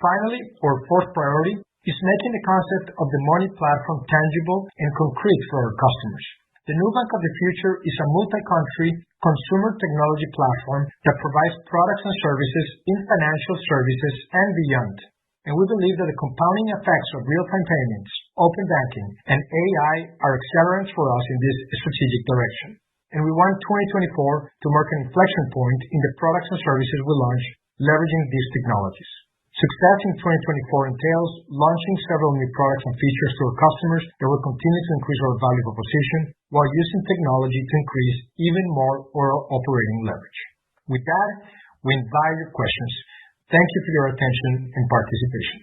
Finally, our 4th priority is making the concept of the money platform tangible and concrete for our customers. The Nubank of the future is a multi-country consumer technology platform that provides products and services in financial services and beyond. And we believe that the compounding effects of real-time payments, open banking, and AI are accelerants for us in this strategic direction. And we want 2024 to mark an inflection point in the products and services we launch leveraging these technologies. Success in 2024 entails launching several new products and features to our customers that will continue to increase our value proposition while using technology to increase even more our operating leverage. With that, we invite your questions. Thank you for your attention and participation.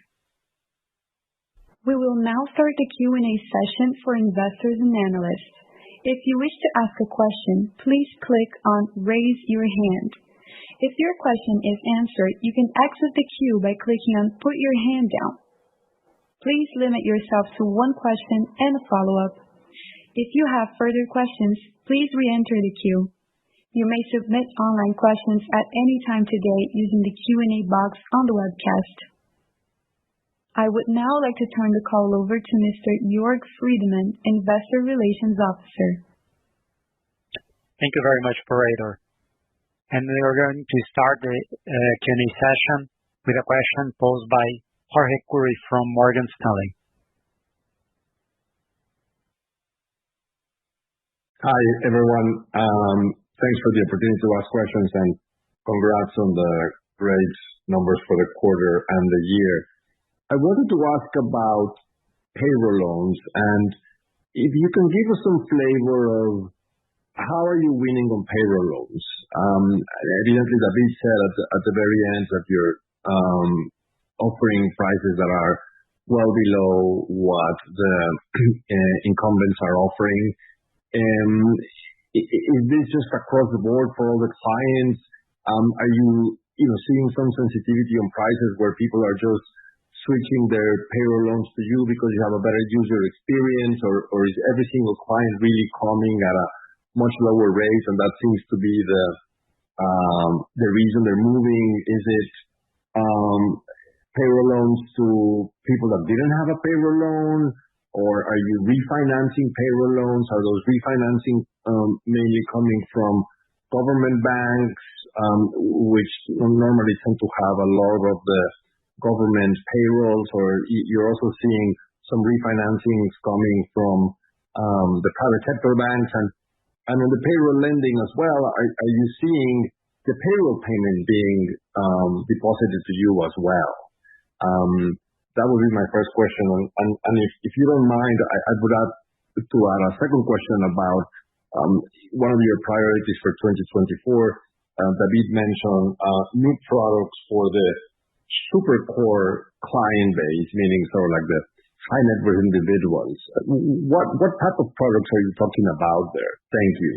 We will now start the Q&A session for investors and analysts. If you wish to ask a question, please click on Raise Your Hand. If your question is answered, you can exit the queue by clicking on Put Your Hand Down. Please limit yourself to one question and a follow-up. If you have further questions, please re-enter the queue. You may submit online questions at any time today using the Q&A box on the webcast. I would now like to turn the call over to Mr. Jörg Friedman, Investor Relations Officer. Thank you very much, operator. And we are going to start the Q&A session with a question posed by Jorge Kuri from Morgan Stanley. Hi, everyone. Thanks for the opportunity to ask questions, and congrats on the great numbers for the quarter and the year. I wanted to ask about payroll loans, and if you can give us some flavor of how are you winning on payroll loans? Evidently, David said at the very end that you're offering prices that are well below what the incumbents are offering. Is this just across the board for all the clients? Are you seeing some sensitivity on prices where people are just switching their payroll loans to you because you have a better user experience, or is every single client really coming at a much lower rate, and that seems to be the reason they're moving? Is it payroll loans to people that didn't have a payroll loan, or are you refinancing payroll loans? Are those refinancing mainly coming from government banks, which normally tend to have a lot of the government payrolls, or you're also seeing some refinancings coming from the private sector banks? And in the payroll lending as well, are you seeing the payroll payment being deposited to you as well? That would be my first question. And if you don't mind, I would add a second question about one of your priorities for 2024. David mentioned new products for the super core client base, meaning sort of like the high net worth individuals. What type of products are you talking about there? Thank you.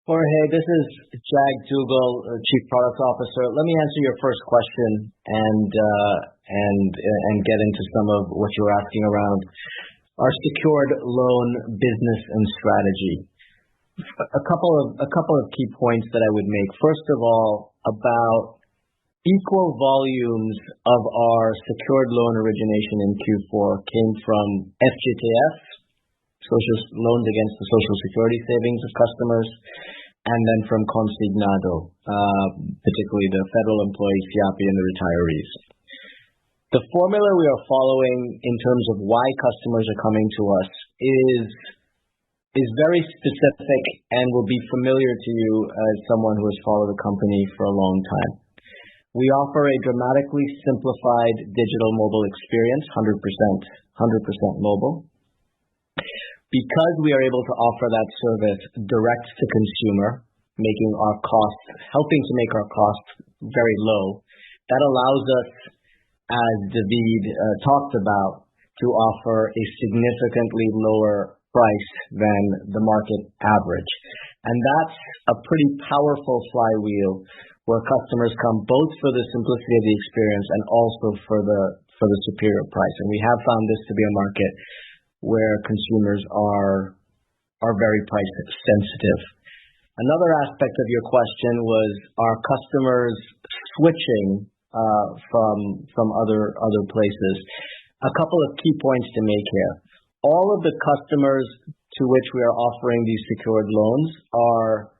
Jorge, this is Jag Dougal, Chief Product Officer. Let me answer your first question and get into some of what you were asking around our secured loan business and strategy. A couple of key points that I would make. First of all, about equal volumes of our secured loan origination in Q4 came from FGTS, social loans against the Social Security savings of customers, and then from consignado, particularly the federal employees, FIAPI, and the retirees. The formula we are following in terms of why customers are coming to us is very specific and will be familiar to you as someone who has followed the company for a long time. We offer a dramatically simplified digital mobile experience, 100% mobile. Because we are able to offer that service direct to consumer, helping to make our costs very low, that allows us, as David talked about, to offer a significantly lower price than the market average. And that's a pretty powerful flywheel where customers come both for the simplicity of the experience and also for the superior price. And we have found this to be a market where consumers are very price sensitive. Another aspect of your question was, are customers switching from other places? A couple of key points to make here. All of the customers to which we are offering these secured loans are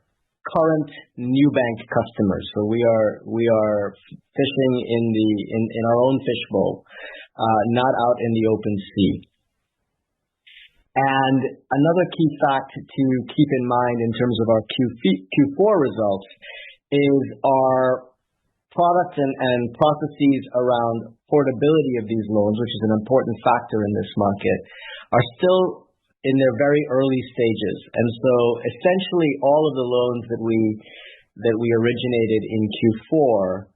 current NuBank customers. So we are fishing in our own fishbowl, not out in the open sea. And another key fact to keep in mind in terms of our Q4 results is our product and processes around portability of these loans, which is an important factor in this market, are still in their very early stages. And so essentially all of the loans that we originated in Q4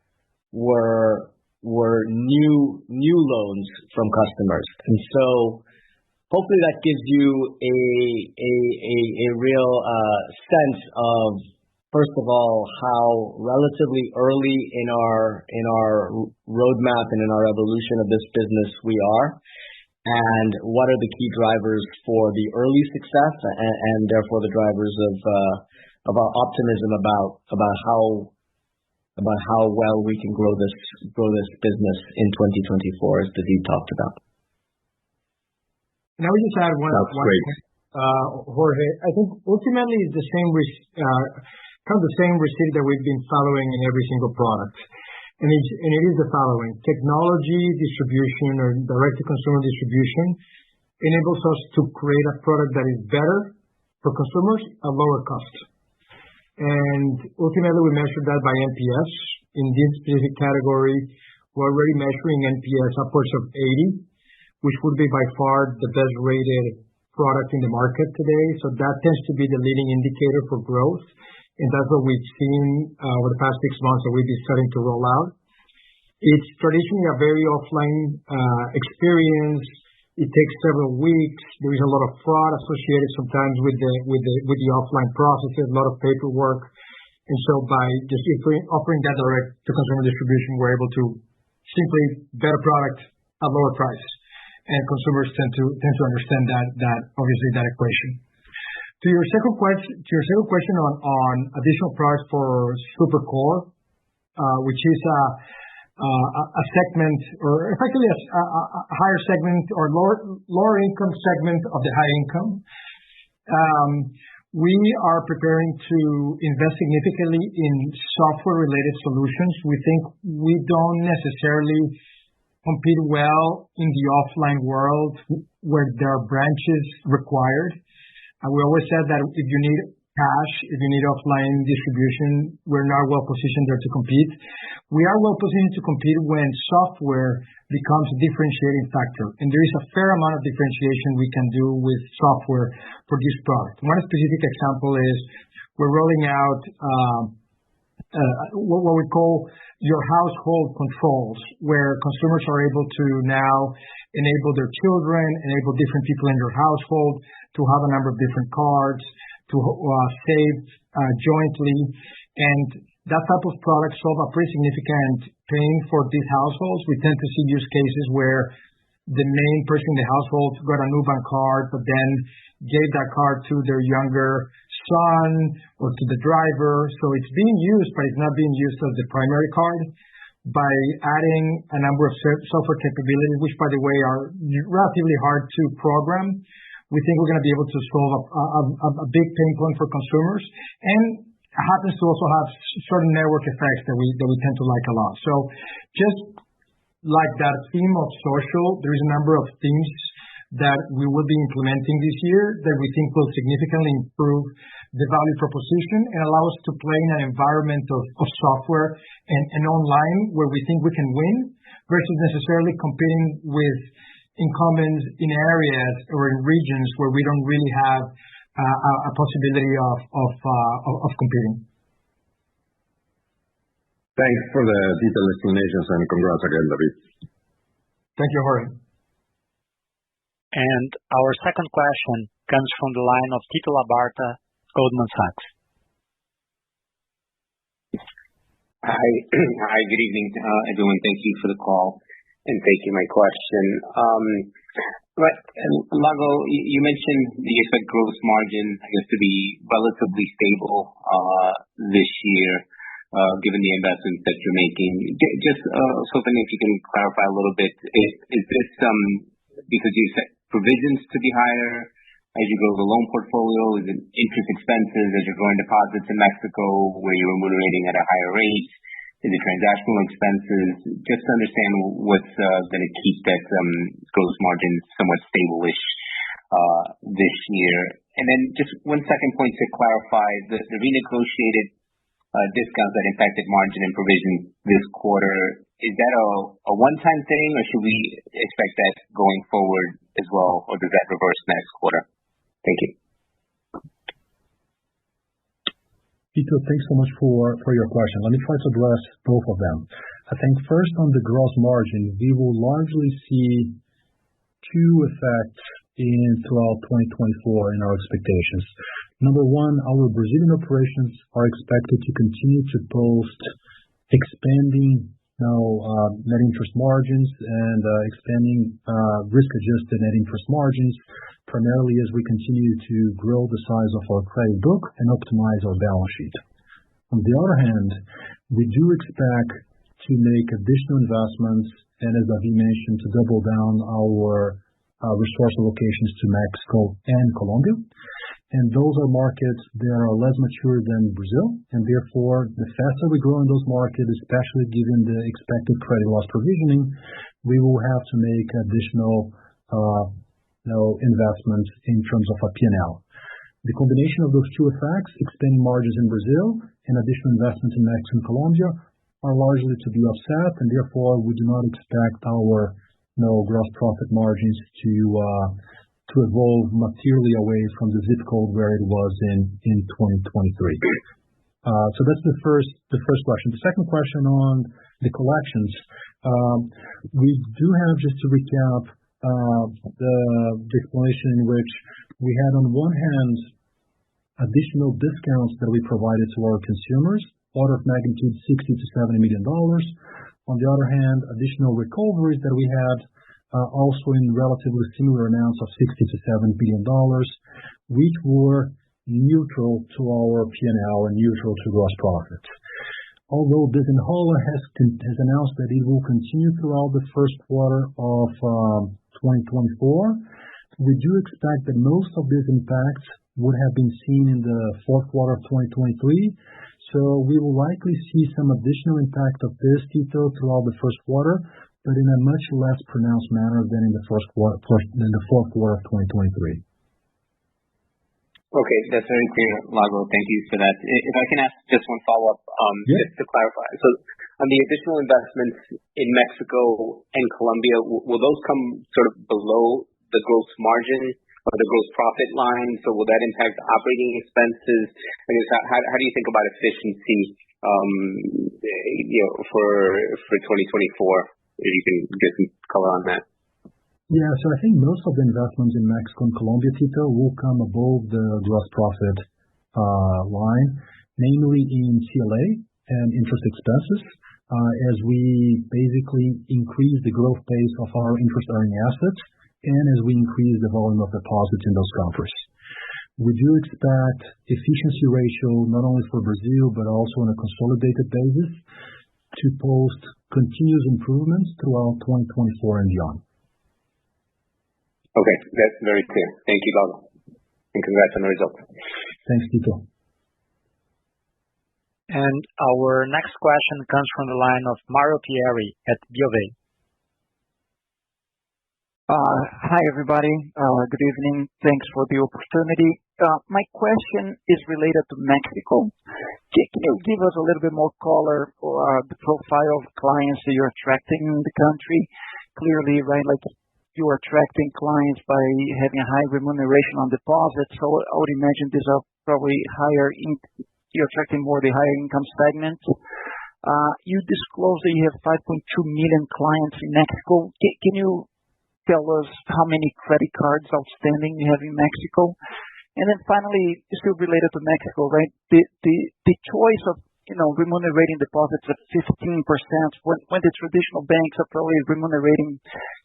were new loans from customers. And so hopefully that gives you a real sense of, first of all, how relatively early in our roadmap and in our evolution of this business we are, and what are the key drivers for the early success, and therefore the drivers of our optimism about how well we can grow this business in 2024, as David talked about. And I would just add one great. Jorge, I think ultimately it's the same receipt that we've been following in every single product. And it is the following: technology distribution or direct-to-consumer distribution enables us to create a product that is better for consumers at lower cost. And ultimately we measure that by NPS. In this specific category, we're already measuring NPS upwards of 80, which would be by far the best rated product in the market today. So that tends to be the leading indicator for growth. And that's what we've seen over the past 6 months that we've been starting to roll out. It's traditionally a very offline experience. It takes several weeks. There is a lot of fraud associated sometimes with the offline processes, a lot of paperwork. And so by just offering that direct to consumer distribution, we're able to simply better product at lower price. And consumers tend to understand that obviously that equation. To your second question on additional products for super core, which is a segment, or effectively a higher segment or lower income segment of the high income. We are preparing to invest significantly in software related solutions. We think we don't necessarily compete well in the offline world where there are branches required. We always said that if you need cash, if you need offline distribution, we're not well positioned there to compete. We are well positioned to compete when software becomes a differentiating factor. And there is a fair amount of differentiation we can do with software for this product. One specific example is we're rolling out what we call your household controls, where consumers are able to now enable their children, enable different people in their household to have a number of different cards, to save jointly. And that type of product solve a pretty significant pain for these households. We tend to see use cases where the main person in the household got a NuBank card, but then gave that card to their younger son or to the driver. So it's being used, but it's not being used as the primary card. By adding a number of software capabilities, which, by the way, are relatively hard to program, we think we're going to be able to solve a big pain point for consumers, and happens to also have certain network effects that we tend to like a lot. So just like that theme of social, there is a number of themes that we will be implementing this year that we think will significantly improve the value proposition and allow us to play in an environment of software and online where we think we can win versus necessarily competing with incumbents in areas or in regions where we don't really have a possibility of competing. Thanks for the detailed explanations and congrats again, David. Thank you, Jorge. And our second question comes from the line of Tito Labarta, Goldman Sachs. Hi, good evening, everyone. Thank you for the call and taking my question. Lago, you mentioned that you expect gross margin, I guess, to be relatively stable this year, given the investments that you're making. Just hoping if you can clarify a little bit, is this because you set provisions to be higher as you grow the loan portfolio? Is it interest expenses as you're growing deposits in Mexico where you're remunerating at a higher rate? Is it transactional expenses? Just to understand what's going to keep that gross margin somewhat stable-ish this year. And then just one second point to clarify, the renegotiated discounts that impacted margin and provision this quarter, is that a one-time thing, or should we expect that going forward as well, or does that reverse next quarter? Thank you. Tito, thanks so much for your question. Let me try to address both of them. I think first on the gross margin, we will largely see two effects throughout 2024 in our expectations. Number one, our Brazilian operations are expected to continue to post expanding net interest margins and expanding risk-adjusted net interest margins, primarily as we continue to grow the size of our credit book and optimize our balance sheet. On the other hand, we do expect to make additional investments, and as David mentioned, to double down our resource allocations to Mexico and Colombia. And those are markets that are less mature than Brazil, and therefore, the faster we grow in those markets, especially given the expected credit loss provisioning, we will have to make additional investments in terms of a P&L. The combination of those two effects, expanding margins in Brazil and additional investments in Mexico and Colombia, are largely to be offset, and therefore, we do not expect our gross profit margins to evolve materially away from the zip code where it was in 2023. So that's the first question. The second question on the collections, we do have, just to recap, the explanation in which we had on one hand additional discounts that we provided to our consumers, order of magnitude $60 to $70 million. On the other hand, additional recoveries that we had also in relatively similar amounts of $60 to $70 billion, which were neutral to our P&L and neutral to gross profits. Although Desenrola has announced that it will continue throughout the first quarter of 2024, we do expect that most of these impacts would have been seen in the fourth quarter of 2023. So we will likely see some additional impact of this, Tito, throughout the first quarter, but in a much less pronounced manner than in the fourth quarter of 2023. Okay, that's very clear, Lago. Thank you for that. If I can ask just one follow-up, just to clarify. So on the additional investments in Mexico and Colombia, will those come sort of below the gross margin or the gross profit line? So will that impact operating expenses? I guess, how do you think about efficiency for 2024? If you can get some color on that. Yeah, so I think most of the investments in Mexico and Colombia, Tito, will come above the gross profit line, namely in CLA and interest expenses, as we basically increase the growth pace of our interest-earning assets and as we increase the volume of deposits in those countries. We do expect efficiency ratio not only for Brazil but also on a consolidated basis to post continuous improvements throughout 2024 and beyond. Okay, that's very clear. Thank you, Galo. And congrats on the results. Thanks, Tito. And our next question comes from the line of Mario Pierri at BofA. Hi, everybody. Good evening. Thanks for the opportunity. My question is related to Mexico. Can you give us a little bit more color or the profile of clients that you're attracting in the country? Clearly, right, like you are attracting clients by having a high remuneration on deposits. So I would imagine these are probably you're attracting more the higher income segments. You disclosed that you have 5.2 million clients in Mexico. Can you tell us how many credit cards outstanding you have in Mexico? And then finally, still related to Mexico, right? The choice of remunerating deposits at 15% when the traditional banks are probably remunerating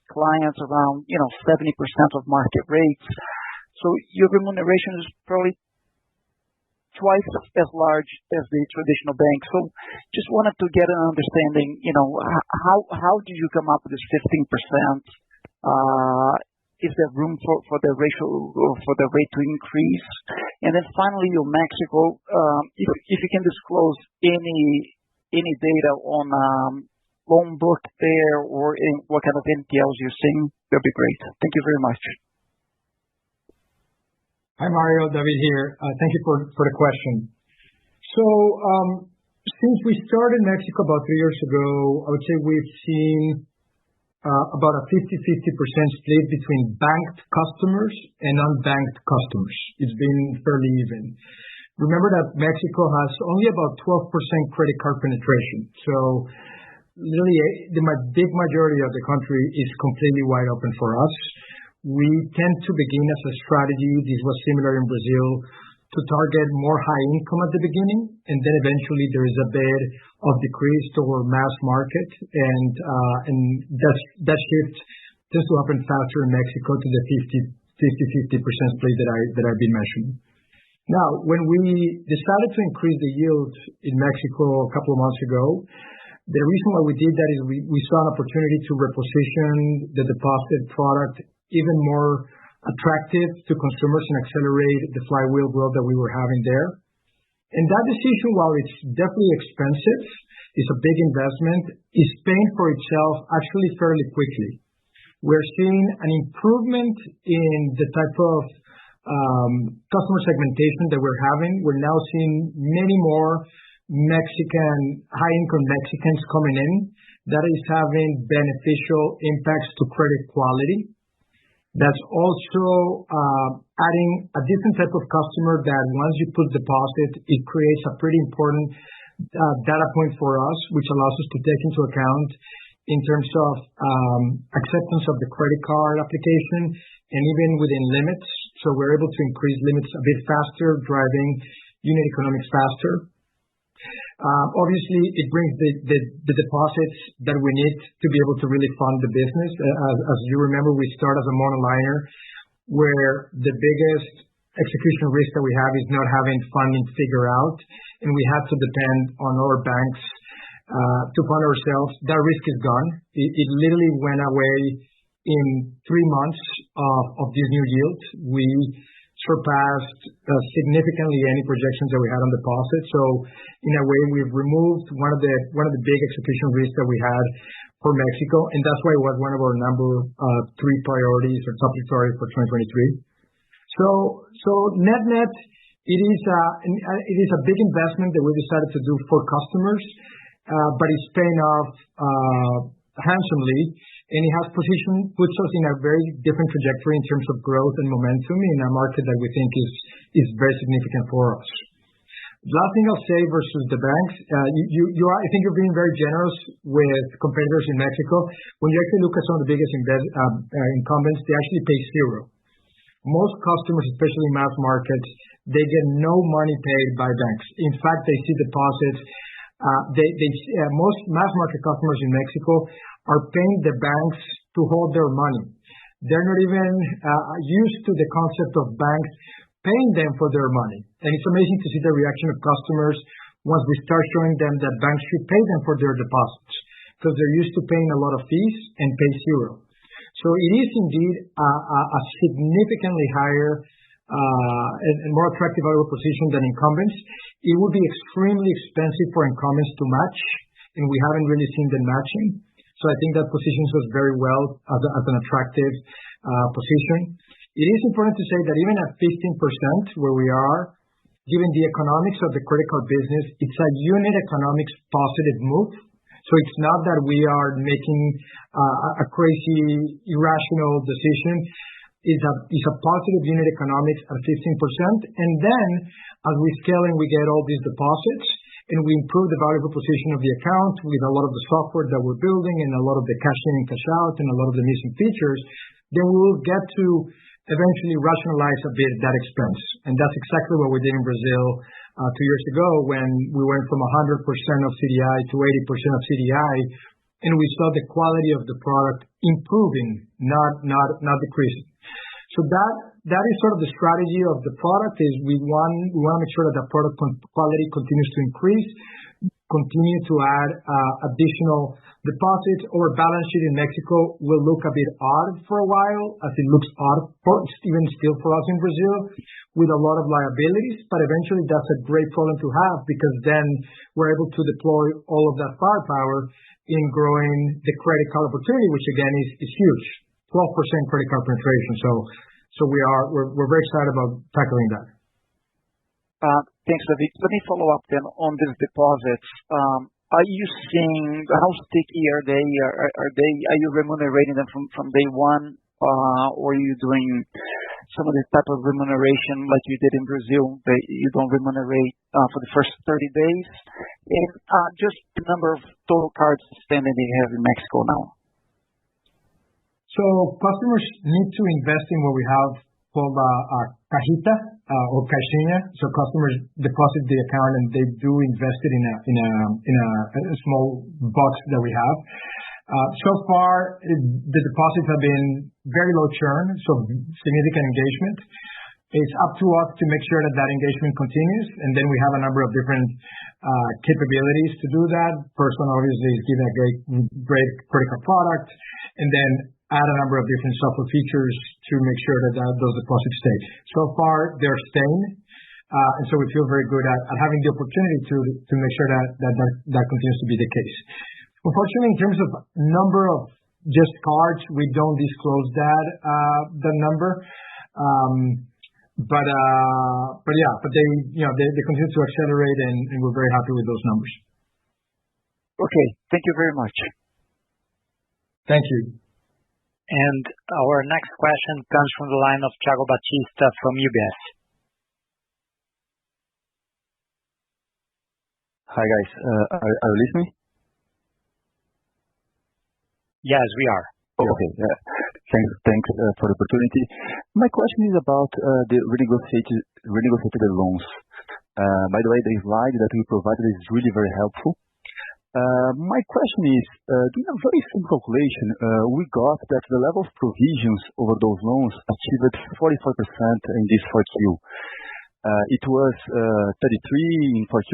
clients around 70% of market rates. So your remuneration is probably twice as large as the traditional bank. So just wanted to get an understanding, how did you come up with this 15%? Is there room for the ratio or for the rate to increase? And then finally, on Mexico, if you can disclose any data on loan book there or in what kind of NPLs you're seeing, that'd be great. Thank you very much. Hi, Mario. David here. Thank you for the question. So since we started in Mexico about 3 years ago, I would say we've seen about a 50-50% split between banked customers and unbanked customers. It's been fairly even. Remember that Mexico has only about 12% credit card penetration. So really, the big majority of the country is completely wide open for us. We tend to begin as a strategy, this was similar in Brazil, to target more high income at the beginning, and then eventually there is a bit of decrease toward mass market, and that shift tends to happen faster in Mexico to the 50-50% split that I've been mentioning. Now, when we decided to increase the yield in Mexico a couple of months ago, the reason why we did that is we saw an opportunity to reposition the deposit product even more attractive to consumers and accelerate the flywheel growth that we were having there. And that decision, while it's definitely expensive, it's a big investment, is paying for itself actually fairly quickly. We're seeing an improvement in the type of customer segmentation that we're having. We're now seeing many more high-income Mexicans coming in. That is having beneficial impacts to credit quality. That's also adding a different type of customer that once you put deposit, it creates a pretty important data point for us, which allows us to take into account in terms of acceptance of the credit card application and even within limits. So we're able to increase limits a bit faster, driving unit economics faster. Obviously, it brings the deposits that we need to be able to really fund the business. As you remember, we start as a monoliner, where the biggest execution risk that we have is not having funding figured out, and we have to depend on our banks to fund ourselves. That risk is gone. It literally went away in 3 months of this new yield. We surpassed significantly any projections that we had on deposits. So in a way, we've removed one of the big execution risks that we had for Mexico, and that's why it was one of our number 3 priorities or top priorities for 2023. So net, it is a big investment that we decided to do for customers, but it's paying off handsomely, and it puts us in a very different trajectory in terms of growth and momentum in a market that we think is very significant for us. The last thing I'll say versus the banks, I think you're being very generous with competitors in Mexico. When you actually look at some of the biggest incumbents, they actually pay 0. most customers, especially mass markets, they get no money paid by banks. In fact, they see deposits. Most mass market customers in Mexico are paying the banks to hold their money. They're not even used to the concept of banks paying them for their money. And it's amazing to see the reaction of customers once we start showing them that banks should pay them for their deposits, because they're used to paying a lot of fees and pay zero. So it is indeed a significantly higher and more attractive value proposition than incumbents. It would be extremely expensive for incumbents to match, and we haven't really seen them matching. So I think that positions us very well as an attractive position. It is important to say that even at 15% where we are, given the economics of the credit card business, it's a unit economics positive move. So it's not that we are making a crazy, irrational decision. It's a positive unit economics at 15%. And then as we scale and we get all these deposits and we improve the value proposition of the account with a lot of the software that we're building and a lot of the cash in and cash out and a lot of the missing features, then we will get to eventually rationalize a bit that expense. And that's exactly what we did in Brazil 2 years ago when we went from 100% of CDI to 80% of CDI, and we saw the quality of the product improving, not decreasing. So that is sort of the strategy of the product. Is we want to make sure that the product quality continues to increase, continue to add additional deposits. Our balance sheet in Mexico will look a bit odd for a while, as it looks odd even still for us in Brazil, with a lot of liabilities. But eventually, that's a great problem to have, because then we're able to deploy all of that firepower in growing the credit card opportunity, which again is huge, 12% credit card penetration. So we're very excited about tackling that. Thanks, David. Let me follow up then on these deposits. Are you seeing how sticky are they? Are you remunerating them from day one, or are you doing some of this type of remuneration like you did in Brazil, that you don't remunerate for the first 30 days? And just the number of total cards outstanding that you have in Mexico now. So customers need to invest in what we have called a cajita or caixinha. So customers deposit the account and they do invest it in a small box that we have. So far, the deposits have been very low churn, so significant engagement. It's up to us to make sure that engagement continues, and then we have a number of different capabilities to do that. First one, obviously, is giving a great credit card product, and then add a number of different software features to make sure that those deposits stay. So far, they're staying, and so we feel very good at having the opportunity to make sure that continues to be the case. Unfortunately, in terms of number of just cards, we don't disclose the number. But they continue to accelerate, and we're very happy with those numbers. Okay, thank you very much. Thank you. And our next question comes from the line of Thiago Batista from UBS. Hi guys, are you listening? Yes, we are. Okay. Thanks for the opportunity. My question is about the renegotiated loans. By the way, the slide that you provided is really very helpful. My question is, doing a very simple calculation, we got that the level of provisions over those loans achieved 44% in this 4Q. It was 33 in 4Q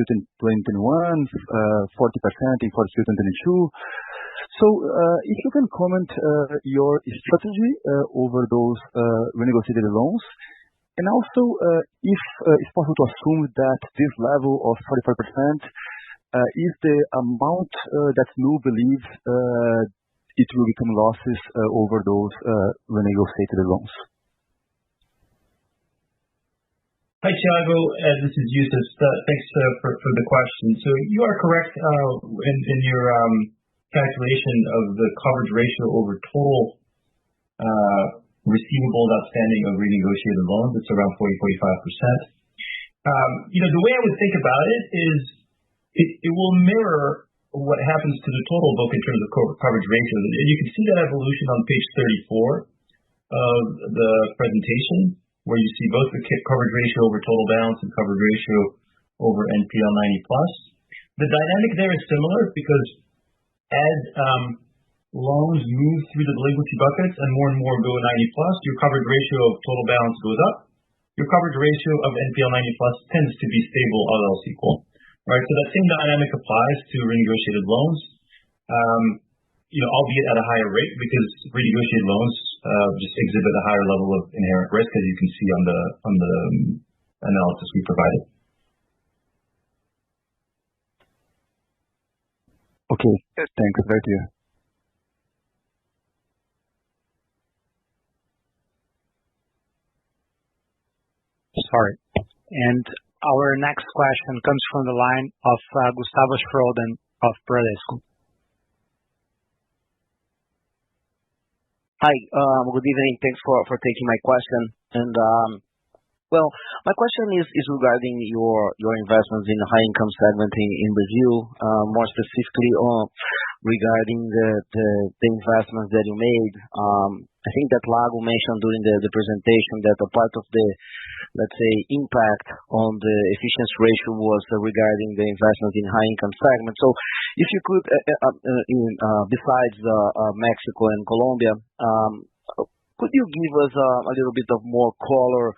2021, 40% in 4Q 2022. So if you can comment your strategy over those renegotiated loans, and also if it's possible to assume that this level of 44% is the amount that Nu believes it will become losses over those renegotiated loans. Hi, Thiago. This is Yusuf. Thanks for the question. So you are correct in your calculation of the coverage ratio over total receivables outstanding of renegotiated loans. It's around 40-45%. The way I would think about it is it will mirror what happens to the total book in terms of coverage ratios. And you can see that evolution on page 34. of the presentation, where you see both the coverage ratio over total balance and coverage ratio over NPL 90+. The dynamic there is similar because as loans move through the delinquency buckets and more go 90+, your coverage ratio of total balance goes up. Your coverage ratio of NPL 90+ tends to be stable, all else equal. Right? So that same dynamic applies to renegotiated loans, albeit at a higher rate, because renegotiated loans just exhibit a higher level of inherent risk, as you can see on the analysis we provided. Okay, thanks. Very clear. Sorry. And our next question comes from the line of Gustavo Schroden of Bradesco. Hi, good evening. Thanks for taking my question. And my question is regarding your investments in the high income segment in Brazil, more specifically regarding the investments that you made. I think that Lago mentioned during the presentation that a part of the, let's say, impact on the efficiency ratio was regarding the investments in high income segment. So if you could, besides Mexico and Colombia, could you give us a little bit of more color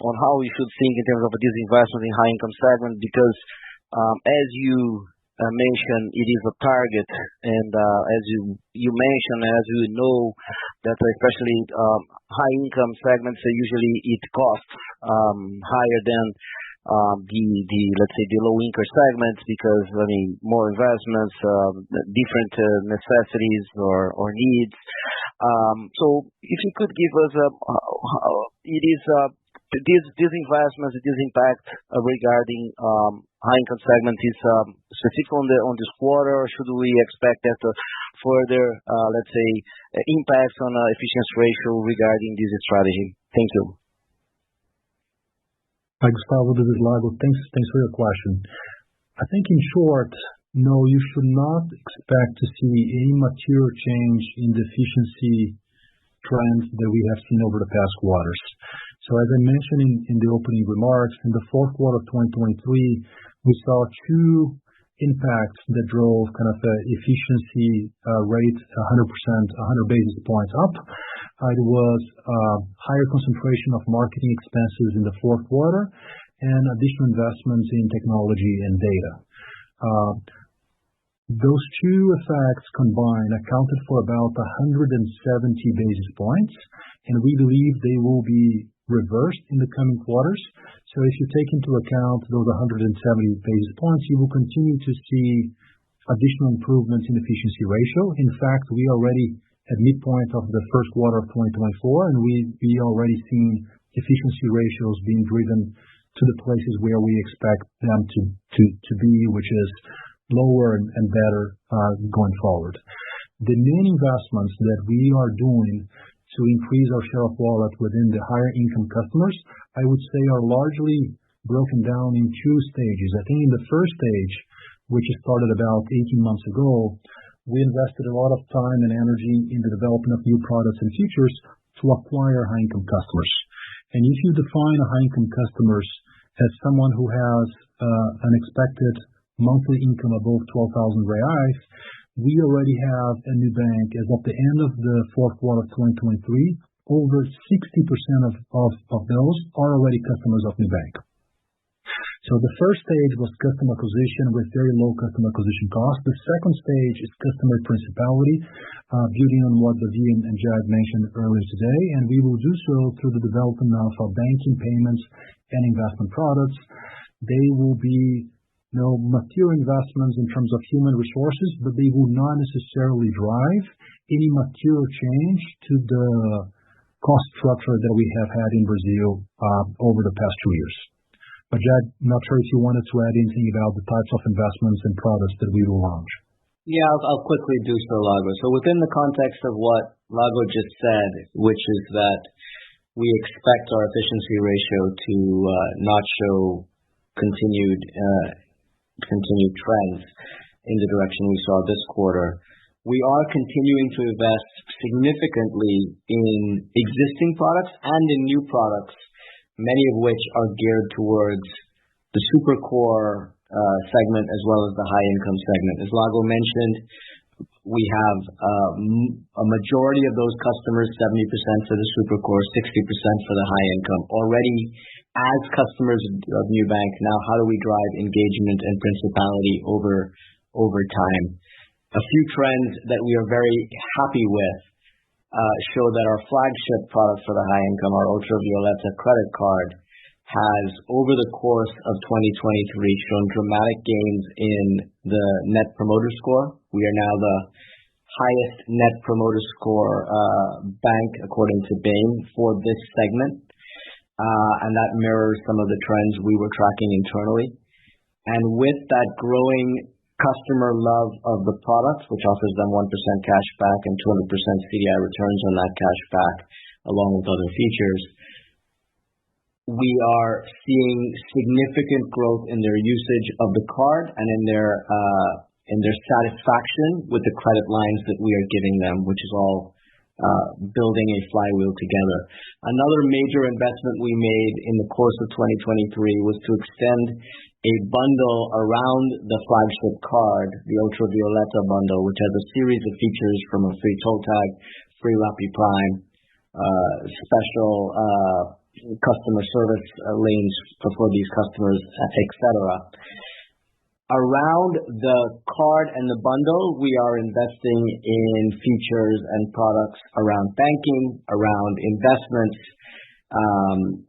on how we should think in terms of these investments in high income segment? Because as you mentioned, it is a target, and as you mentioned, as you know, that especially high income segments usually it costs higher than the let's say the low income segments, because more investments, different necessities or needs. So if you could give us these investments, this impact regarding high income segment is specific on this quarter, or should we expect that further, let's say, impacts on efficiency ratio regarding this strategy? Thank you. Hi, Gustavo, this is Lago. Thanks for your question. I think in short, no, you should not expect to see any material change in the efficiency trends that we have seen over the past quarters. So as I mentioned in the opening remarks, in the fourth quarter of 2023, we saw two impacts that drove kind of the efficiency rate 100 basis points up. It was higher concentration of marketing expenses in the fourth quarter and additional investments in technology and data. Those two effects combined accounted for about 170 basis points, and we believe they will be reversed in the coming quarters. So if you take into account those 170 basis points, you will continue to see additional improvements in efficiency ratio. In fact, we already at midpoint of the first quarter of 2024, and we already seen efficiency ratios being driven to the places where we expect them to be, which is lower and better going forward. The main investments that we are doing to increase our share of wallet within the higher income customers, I would say, are largely broken down in two stages. I think in the first stage, which started about 18 months ago, we invested a lot of time and energy in the development of new products and features to acquire high income customers. And if you define a high income customers as someone who has an expected monthly income above 12,000 reais, we already have a NuBank as of the end of the fourth quarter of 2023. Over 60% of those are already customers of NuBank. So the first stage was customer acquisition with very low customer acquisition cost. The second stage is customer principality, building on what Davi and Jag mentioned earlier today, and we will do so through the development of our banking, payments, and investment products. They will be material investments in terms of human resources, but they will not necessarily drive any material change to the cost structure that we have had in Brazil over the past 2 years. But Jag, I'm not sure if you wanted to add anything about the types of investments and products that we will launch. Yeah, I'll quickly do so, Lago. So within the context of what Lago just said, which is that we expect our efficiency ratio to not show continued trends in the direction we saw this quarter. we are continuing to invest significantly in existing products and in new products, many of which are geared towards the super core segment as well as the high income segment. As Lago mentioned, we have a majority of those customers, 70% for the super core, 60% for the high income. Already, as customers of NuBank, now how do we drive engagement and principality over time? A few trends that we are very happy with show that our flagship product for the high income, our Ultraviolet credit card, has over the course of 2023 shown dramatic gains in the Net Promoter Score. We are now the highest Net Promoter Score bank according to Bain for this segment, and that mirrors some of the trends we were tracking internally. And with that growing customer love of the product, which offers them 1% cash back and 200% CDI returns on that cash back, along with other features, we are seeing significant growth in their usage of the card and in their satisfaction with the credit lines that we are giving them, which is all building a flywheel together. Another major investment we made in the course of 2023 was to extend a bundle around the flagship card, the Ultraviolet bundle, which has a series of features from a free toll tag, free Rappi Prime, special customer service lanes for these customers, etc. Around the card and the bundle, we are investing in features and products around banking, around investments,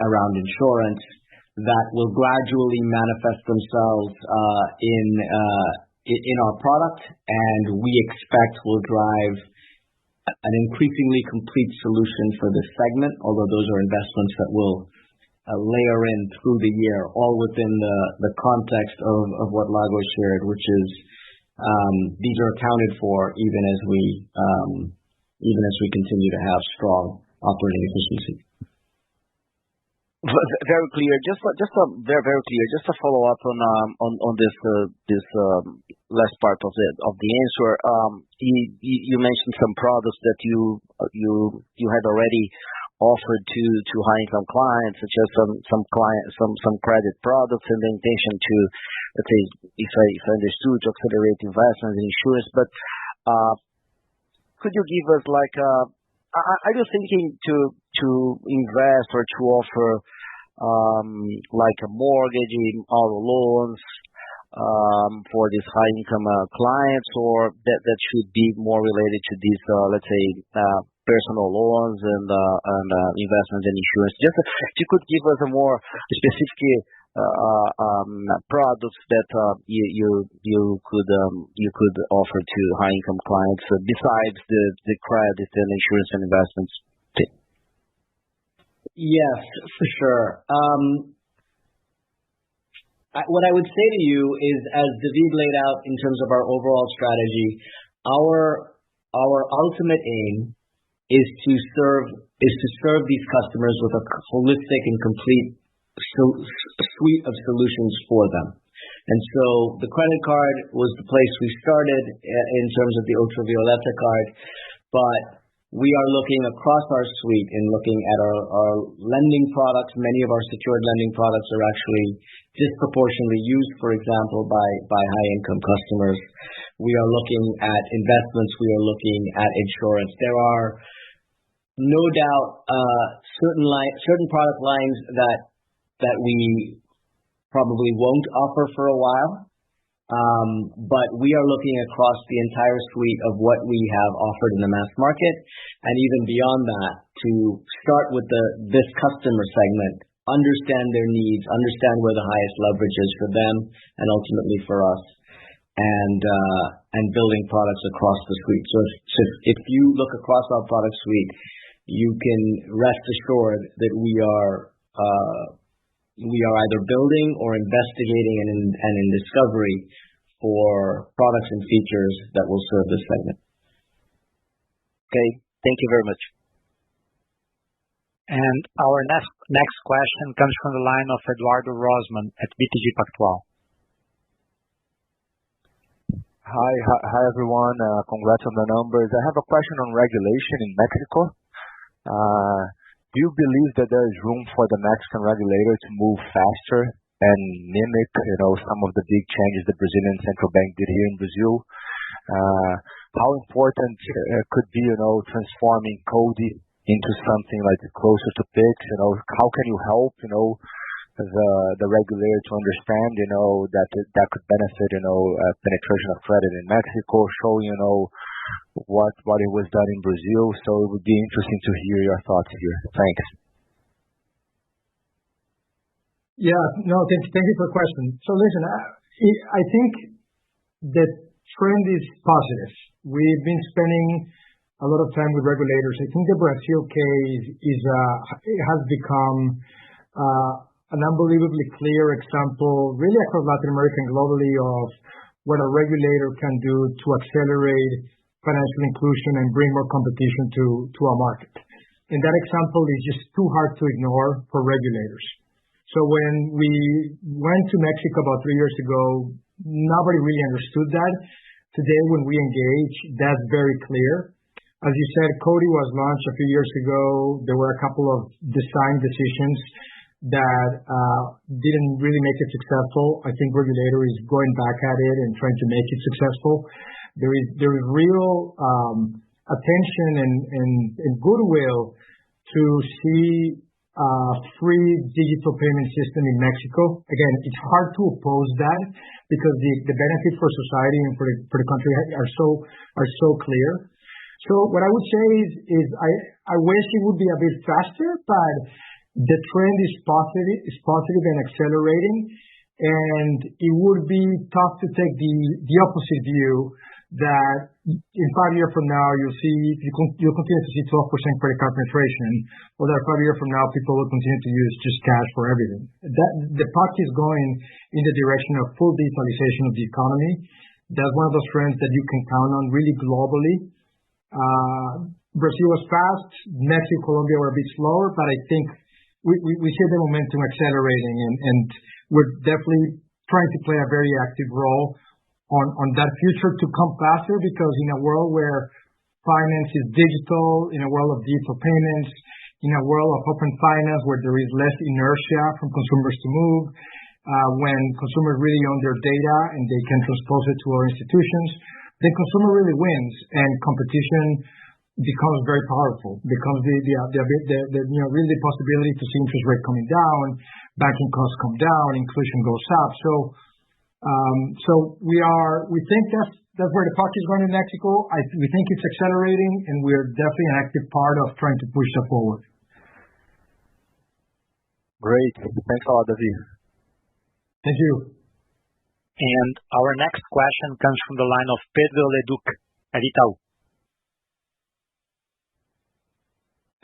around insurance that will gradually manifest themselves in our product, and we expect will drive an increasingly complete solution for this segment, although those are investments that will layer in through the year, all within the context of what Lago shared, which is these are accounted for even as we continue to have strong operating efficiency. Very clear. Just very clear. Just to follow up on this last part of the answer. You mentioned some products that you had already offered to high income clients, such as some credit products, and the intention to, let's say, if I understood, to accelerate investments in insurance. But could you give us are you thinking to invest or to offer like a mortgage, auto loans for these high income clients, or that should be more related to these let's say personal loans and investments and insurance? Just if you could give us a more specific products that you could offer to high income clients besides the credit and insurance and investments. Yes, for sure. What I would say to you is, as David laid out in terms of our overall strategy, our ultimate aim is to serve these customers with a holistic and complete suite of solutions for them. And so the credit card was the place we started in terms of the Ultraviolet card, but we are looking across our suite and looking at our lending products. Many of our secured lending products are actually disproportionately used, for example, by high-income customers. We are looking at investments. We are looking at insurance. There are no doubt certain product lines that we probably won't offer for a while. But we are looking across the entire suite of what we have offered in the mass market, and even beyond that, to start with this customer segment, understand their needs, understand where the highest leverage is for them, and ultimately for us, and building products across the suite. So if you look across our product suite, you can rest assured that we are either building or investigating and in discovery for products and features that will serve this segment. Okay, thank you very much. And our next question comes from the line of Eduardo Rosman at BTG Pactual. Hi everyone. Congrats on the numbers. I have a question on regulation in Mexico. Do you believe that there is room for the Mexican regulator to move faster and mimic, some of the big changes the Brazilian central bank did here in Brazil? How important could be, transforming CODI into something like closer to PIX? How can you help, the regulator to understand, that could benefit, penetration of credit in Mexico, showing, what it was done in Brazil. So it would be interesting to hear your thoughts here. Thanks. Yeah, no, thank you for the question. So listen, I think the trend is positive. We've been spending a lot of time with regulators. I think the Brazil case has become an unbelievably clear example, really across Latin America and globally, of what a regulator can do to accelerate financial inclusion and bring more competition to our market. And that example is just too hard to ignore for regulators. So when we went to Mexico about 3 years ago, nobody really understood that. Today, when we engage, that's very clear. As you said, CODI was launched a few years ago. There were a couple of design decisions that didn't really make it successful. I think regulator is going back at it and trying to make it successful. There is real attention and goodwill to see free digital payment system in Mexico. Again, it's hard to oppose that because the benefits for society and for the country are so clear. So what I would say is I wish it would be a bit faster, but the trend is positive and accelerating, and it would be tough to take the opposite view that in 5 years from now you'll continue to see 12% credit card penetration, or that 5 years from now people will continue to use just cash for everything. The puck is going in the direction of full digitalization of the economy. That's one of those trends that you can count on really globally. Brazil was fast, Mexico, Colombia were a bit slower, but I think we see the momentum accelerating, and we're definitely trying to play a very active role on that future to come faster, because in a world where finance is digital, in a world of digital payments, in a world of open finance where there is less inertia from consumers to move, when consumers really own their data and they can transpose it to our institutions, the consumer really wins and competition becomes very powerful, becomes really the possibility to see interest rate coming down, banking costs come down, inclusion goes up. So we think that's where the puck is going in Mexico. We think it's accelerating, and we're definitely an active part of trying to push that forward. Great. Thanks a lot, David. Thank you. And our next question comes from the line of Pedro Leduc at Itaú.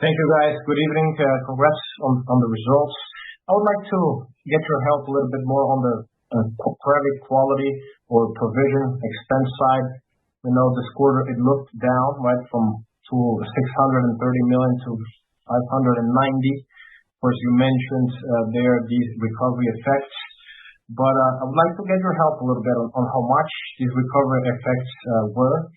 Thank you, guys. Good evening. Congrats on the results. I would like to get your help a little bit more on the credit quality or provision expense side. This quarter it looked down, right, from to 630 million to 590. Of course, you mentioned there these recovery effects, but I would like to get your help a little bit on how much these recovery effects were,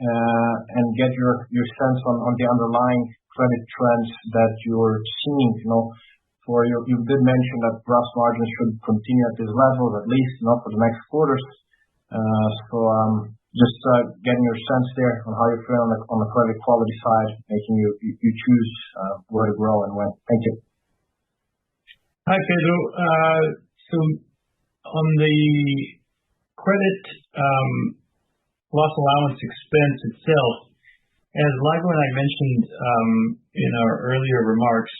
and get your sense on the underlying credit trends that you're seeing. You did mention that gross margins should continue at these levels, at least not for the next quarters. Just getting your sense there on how you're feeling on the credit quality side, making you choose where to grow and when. Thank you. Hi, Pedro. So on the credit loss allowance expense itself, as Lago and I mentioned in our earlier remarks,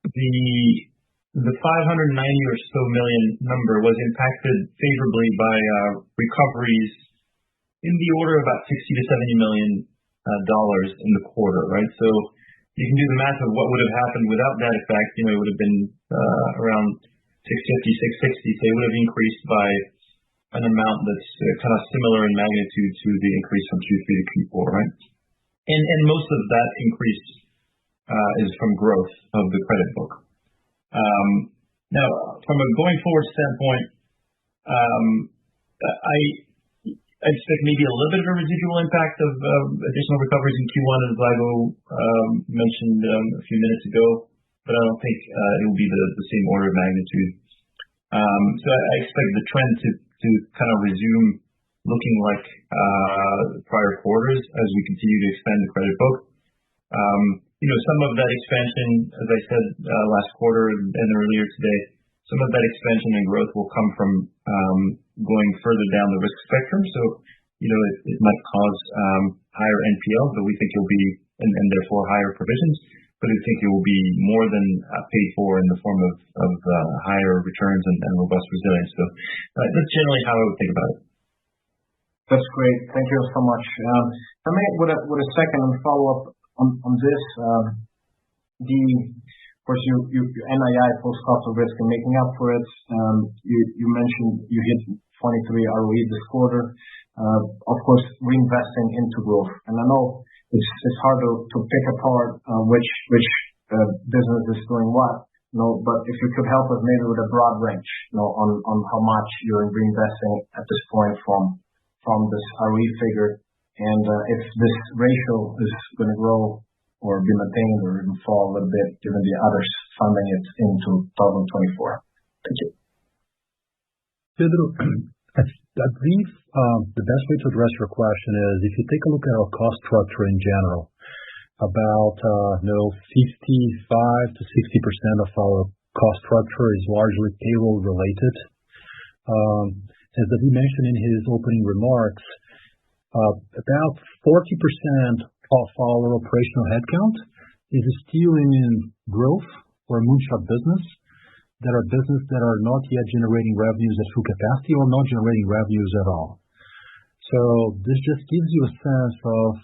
the 590 or so million number was impacted favorably by recoveries in the order of about $60 to $70 million in the quarter, right? So you can do the math of what would have happened without that effect. It would have been around 650, 660. So it would have increased by an amount that's kind of similar in magnitude to the increase from Q3 to Q4, right? And most of that increase is from growth of the credit book. Now, from a going forward standpoint, I expect maybe a little bit of a residual impact of additional recoveries in Q1, as Vlado mentioned a few minutes ago, but I don't think it will be the same order of magnitude. So I expect the trend to kind of resume looking like prior quarters as we continue to expand the credit book. Some of that expansion, as I said last quarter and earlier today, some of that expansion and growth will come from going further down the risk spectrum. So, it might cause higher NPL, but we think it will be, and therefore higher provisions, but we think it will be more than paid for in the form of higher returns and robust resilience. So that's generally how I would think about it. That's great. Thank you so much. I may, with a second follow-up on this, of course, you NII post cost of risk and making up for it. You mentioned you hit 23 ROE this quarter. Of course, reinvesting into growth. And I know it's hard to pick apart which business is doing what. But if you could help us maybe with a broad range, on how much you're reinvesting at this point from this ROE figure, and if this ratio is going to grow or be maintained or even fall a little bit given the others funding it into 2024. Thank you. Pedro, I believe the best way to address your question is if you take a look at our cost structure in general, about 55 to 60% of our cost structure is largely payroll related. As David mentioned in his opening remarks, about 40% of our operational headcount is still in growth or moonshot business that are not yet generating revenues at full capacity or not generating revenues at all. So this just gives you a sense of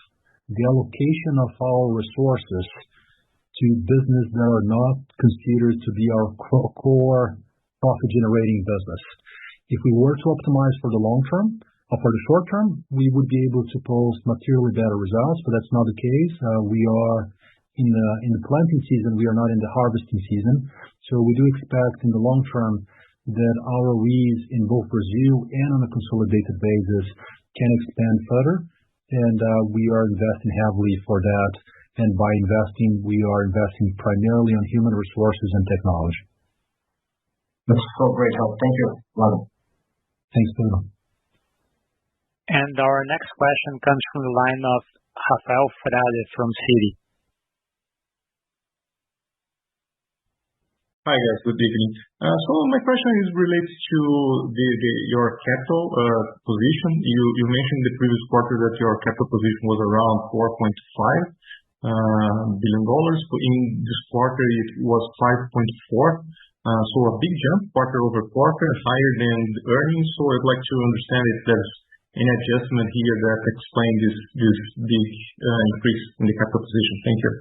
the allocation of our resources to business that are not considered to be our core profit generating business. If we were to optimize for the long term, or for the short term, we would be able to post materially better results, but that's not the case. We are in the planting season. We are not in the harvesting season. So we do expect in the long term that ROEs in both Brazil and on a consolidated basis can expand further. And we are investing heavily for that. And by investing, we are investing primarily on human resources and technology. That's so great help. Thank you. Love it. Thanks, Pedro. And our next question comes from the line of Rafael Frade from Citi. Hi guys, good evening. So my question is related to your capital position. You mentioned in the previous quarter that your capital position was around $4.5 billion. In this quarter, it was 5.4. So a big jump quarter over quarter, higher than the earnings. So I'd like to understand if there's any adjustment here that explain this big increase in the capital position. Thank you.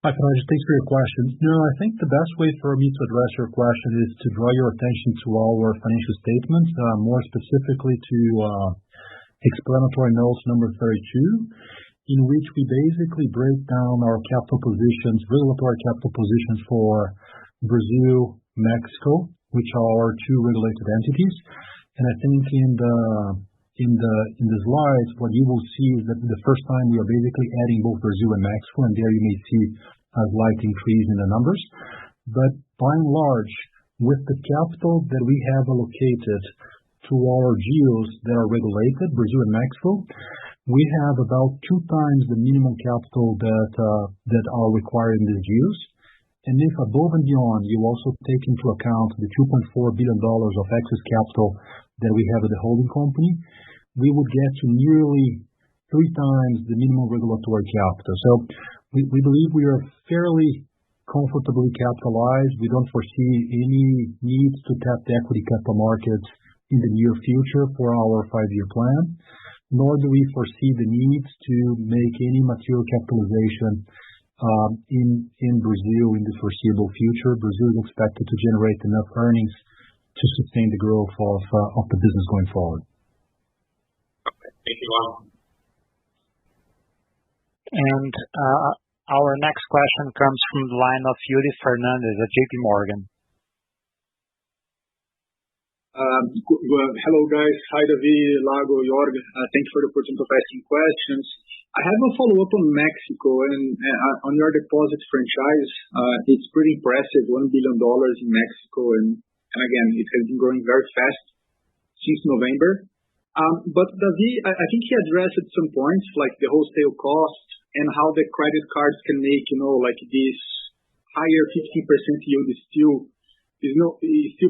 Hi, Frade. Thanks for your question. No, I think the best way for me to address your question is to draw your attention to our financial statements, more specifically to explanatory notes number 32, in which we basically break down our capital positions, regulatory capital positions for Brazil, Mexico, which are our two regulated entities. And I think in the slides, what you will see is that the first time we are basically adding both Brazil and Mexico, and there you may see a slight increase in the numbers. But by and large, with the capital that we have allocated to our geos that are regulated, Brazil and Mexico, we have about 2 times the minimum capital that are required in these geos. And if above and beyond, you also take into account the $2.4 billion of excess capital that we have at the holding company, we would get to nearly 3 times the minimum regulatory capital. So we believe we are fairly comfortably capitalized. We don't foresee any needs to tap the equity capital markets in the near future for our 5-year plan, nor do we foresee the needs to make any material capitalization in Brazil in the foreseeable future. Brazil is expected to generate enough earnings to sustain the growth of the business going forward. Okay. Thank you, Juan. And our next question comes from the line of Yuri Fernandez at JP Morgan. Hello, guys. Hi, David, Lago, Jorg. Thank you for the opportunity of asking questions. I have a follow-up on Mexico and on your deposit franchise. It's pretty impressive, $1 billion in Mexico, and again, it has been growing very fast since November. But David, I think he addressed at some points, like the wholesale cost and how the credit cards can make, like this higher 15% yield is still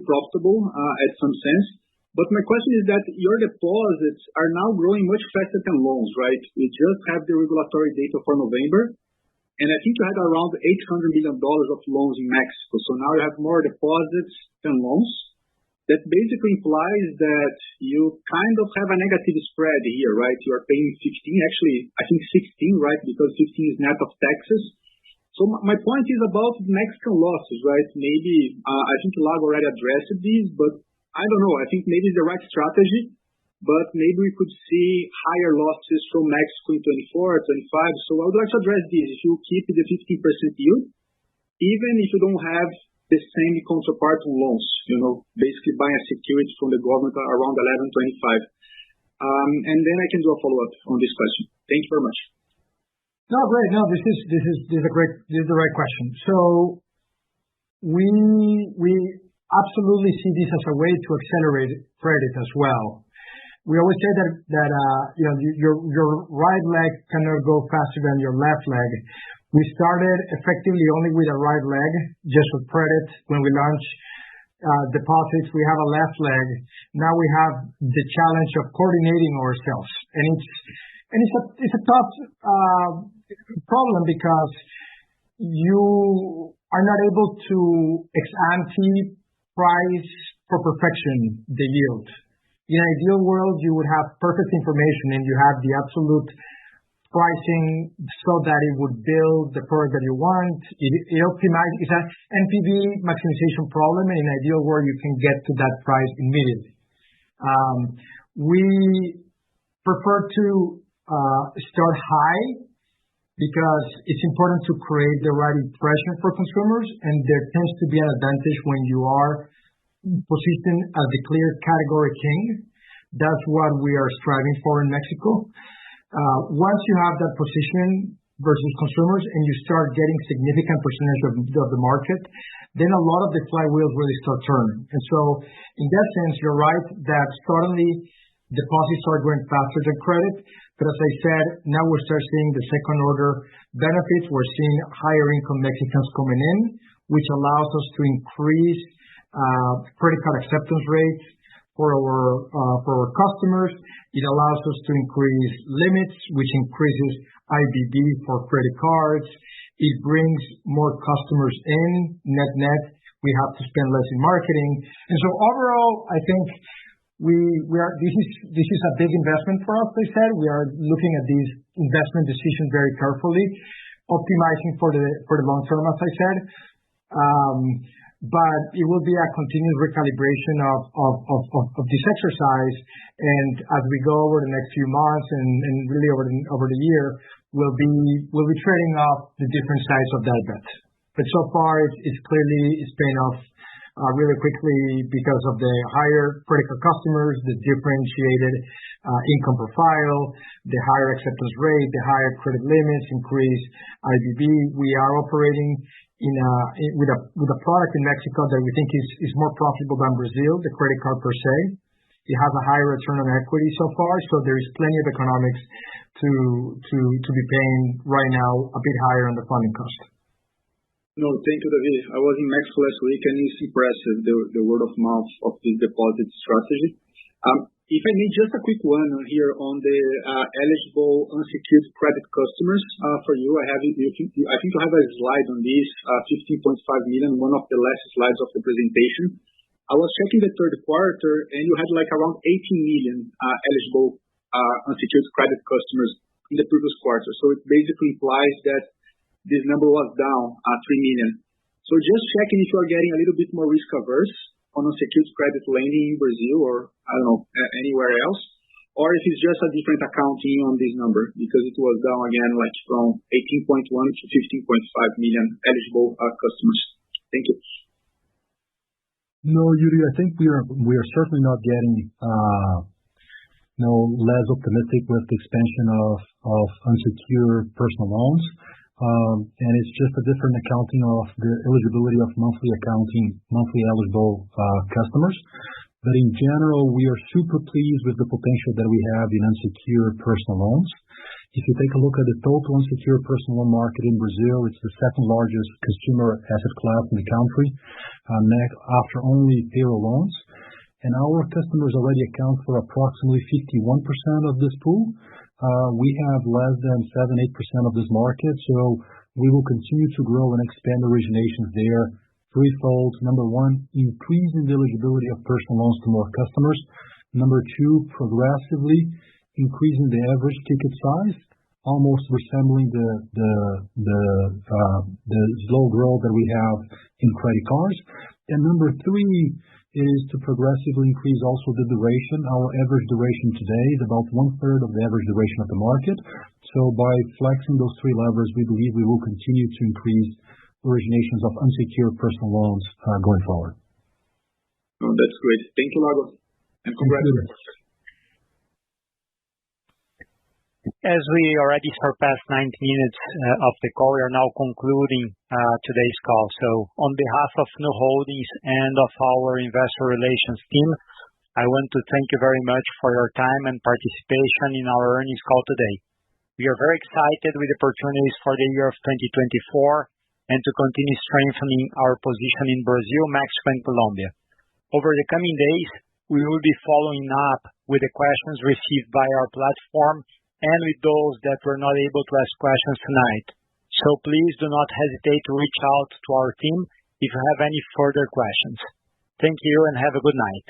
profitable at some sense. But my question is that your deposits are now growing much faster than loans, right? We just have the regulatory data for November, and I think you had around $800 million of loans in Mexico. So now you have more deposits than loans. That basically implies that you kind of have a negative spread here, right? You are paying 15, actually, I think 16, right? Because 15 is net of taxes. So my point is about Mexican losses, right? Maybe, I think Lago already addressed these, but I don't know. I think maybe it's the right strategy, but maybe we could see higher losses from Mexico in 24, 25. So I would like to address this. If you keep the 15% yield, even if you don't have the same counterpart on loans, basically buying a security from the government around 11.25. And then I can do a follow-up on this question. Thank you very much. No, great. No, this is the right question. So we absolutely see this as a way to accelerate credit as well. We always say that your right leg cannot go faster than your left leg. We started effectively only with a right leg, just with credit. When we launched deposits, we have a left leg. Now we have the challenge of coordinating ourselves, and it's a tough problem because you are not able to ex ante price for perfection the yield. In an ideal world, you would have perfect information and you have the absolute pricing so that it would build the product that you want. It optimizes. It's an NPV maximization problem, and in an ideal world, you can get to that price immediately. We prefer to start high because it's important to create the right impression for consumers, and there tends to be an advantage when you are positioned as the clear category king. That's what we are striving for in Mexico. Once you have that position versus consumers and you start getting significant percentage of the market, then a lot of the flywheels really start turning. And so in that sense, you're right that suddenly deposits are going faster than credit. But as I said, now we start seeing the second order benefits. We're seeing higher income Mexicans coming in, which allows us to increase credit card acceptance rates for our customers. It allows us to increase limits, which increases IBB for credit cards. It brings more customers in. Net, we have to spend less in marketing. And so overall, I think this is a big investment for us. They said we are looking at these investment decisions very carefully, optimizing for the long term, as I said. But it will be a continuous recalibration of this exercise, and as we go over the next few months and really over the year, we'll be trading off the different sides of that bet. But so far, it's paying off really quickly because of the higher credit card customers, the differentiated income profile, the higher acceptance rate, the higher credit limits, increase IBB. We are operating with a product in Mexico that we think is more profitable than Brazil, the credit card per se. It has a higher return on equity so far, so there is plenty of economics to be paying right now a bit higher on the funding cost. No, thank you, David. I was in Mexico last week, and it's impressive, the word of mouth of this deposit strategy. If I may, just a quick one here on the eligible unsecured credit customers for you. I think you have a slide on this, 15.5 million, one of the last slides of the presentation. I was checking the third quarter, and you had like around 18 million eligible unsecured credit customers in the previous quarter. So it basically implies that this number was down 3 million. So just checking if you are getting a little bit more risk averse on unsecured credit lending in Brazil or, I don't know, anywhere else, or if it's just a different accounting on this number, because it was down again like from 18.1 to 15.5 million eligible customers. Thank you. No, Yuri, I think we are certainly not getting less optimistic with the expansion of unsecured personal loans. And it's just a different accounting of the eligibility of monthly eligible customers. But in general, we are super pleased with the potential that we have in unsecured personal loans. If you take a look at the total unsecured personal loan market in Brazil, it's the second largest consumer asset class in the country, after only payroll loans. And our customers already account for approximately 51% of this pool. We have less than 7-8% of this market, so we will continue to grow and expand originations there threefold. Number one, increasing the eligibility of personal loans to more customers. Number two, progressively increasing the average ticket size, almost resembling the slow growth that we have in credit cards. And number three is to progressively increase also the duration. Our average duration today is about 1/3 of the average duration of the market. So by flexing those three levers, we believe we will continue to increase originations of unsecured personal loans going forward. Oh, that's great. Thank you, Lago. And congratulations. As we already surpassed 90 minutes of the call, we are now concluding today's call. So on behalf of Nu Holdings and of our investor relations team, I want to thank you very much for your time and participation in our earnings call today. We are very excited with the opportunities for the year of 2024 and to continue strengthening our position in Brazil, Mexico, and Colombia. Over the coming days, we will be following up with the questions received by our platform and with those that were not able to ask questions tonight. So please do not hesitate to reach out to our team if you have any further questions. Thank you and have a good night.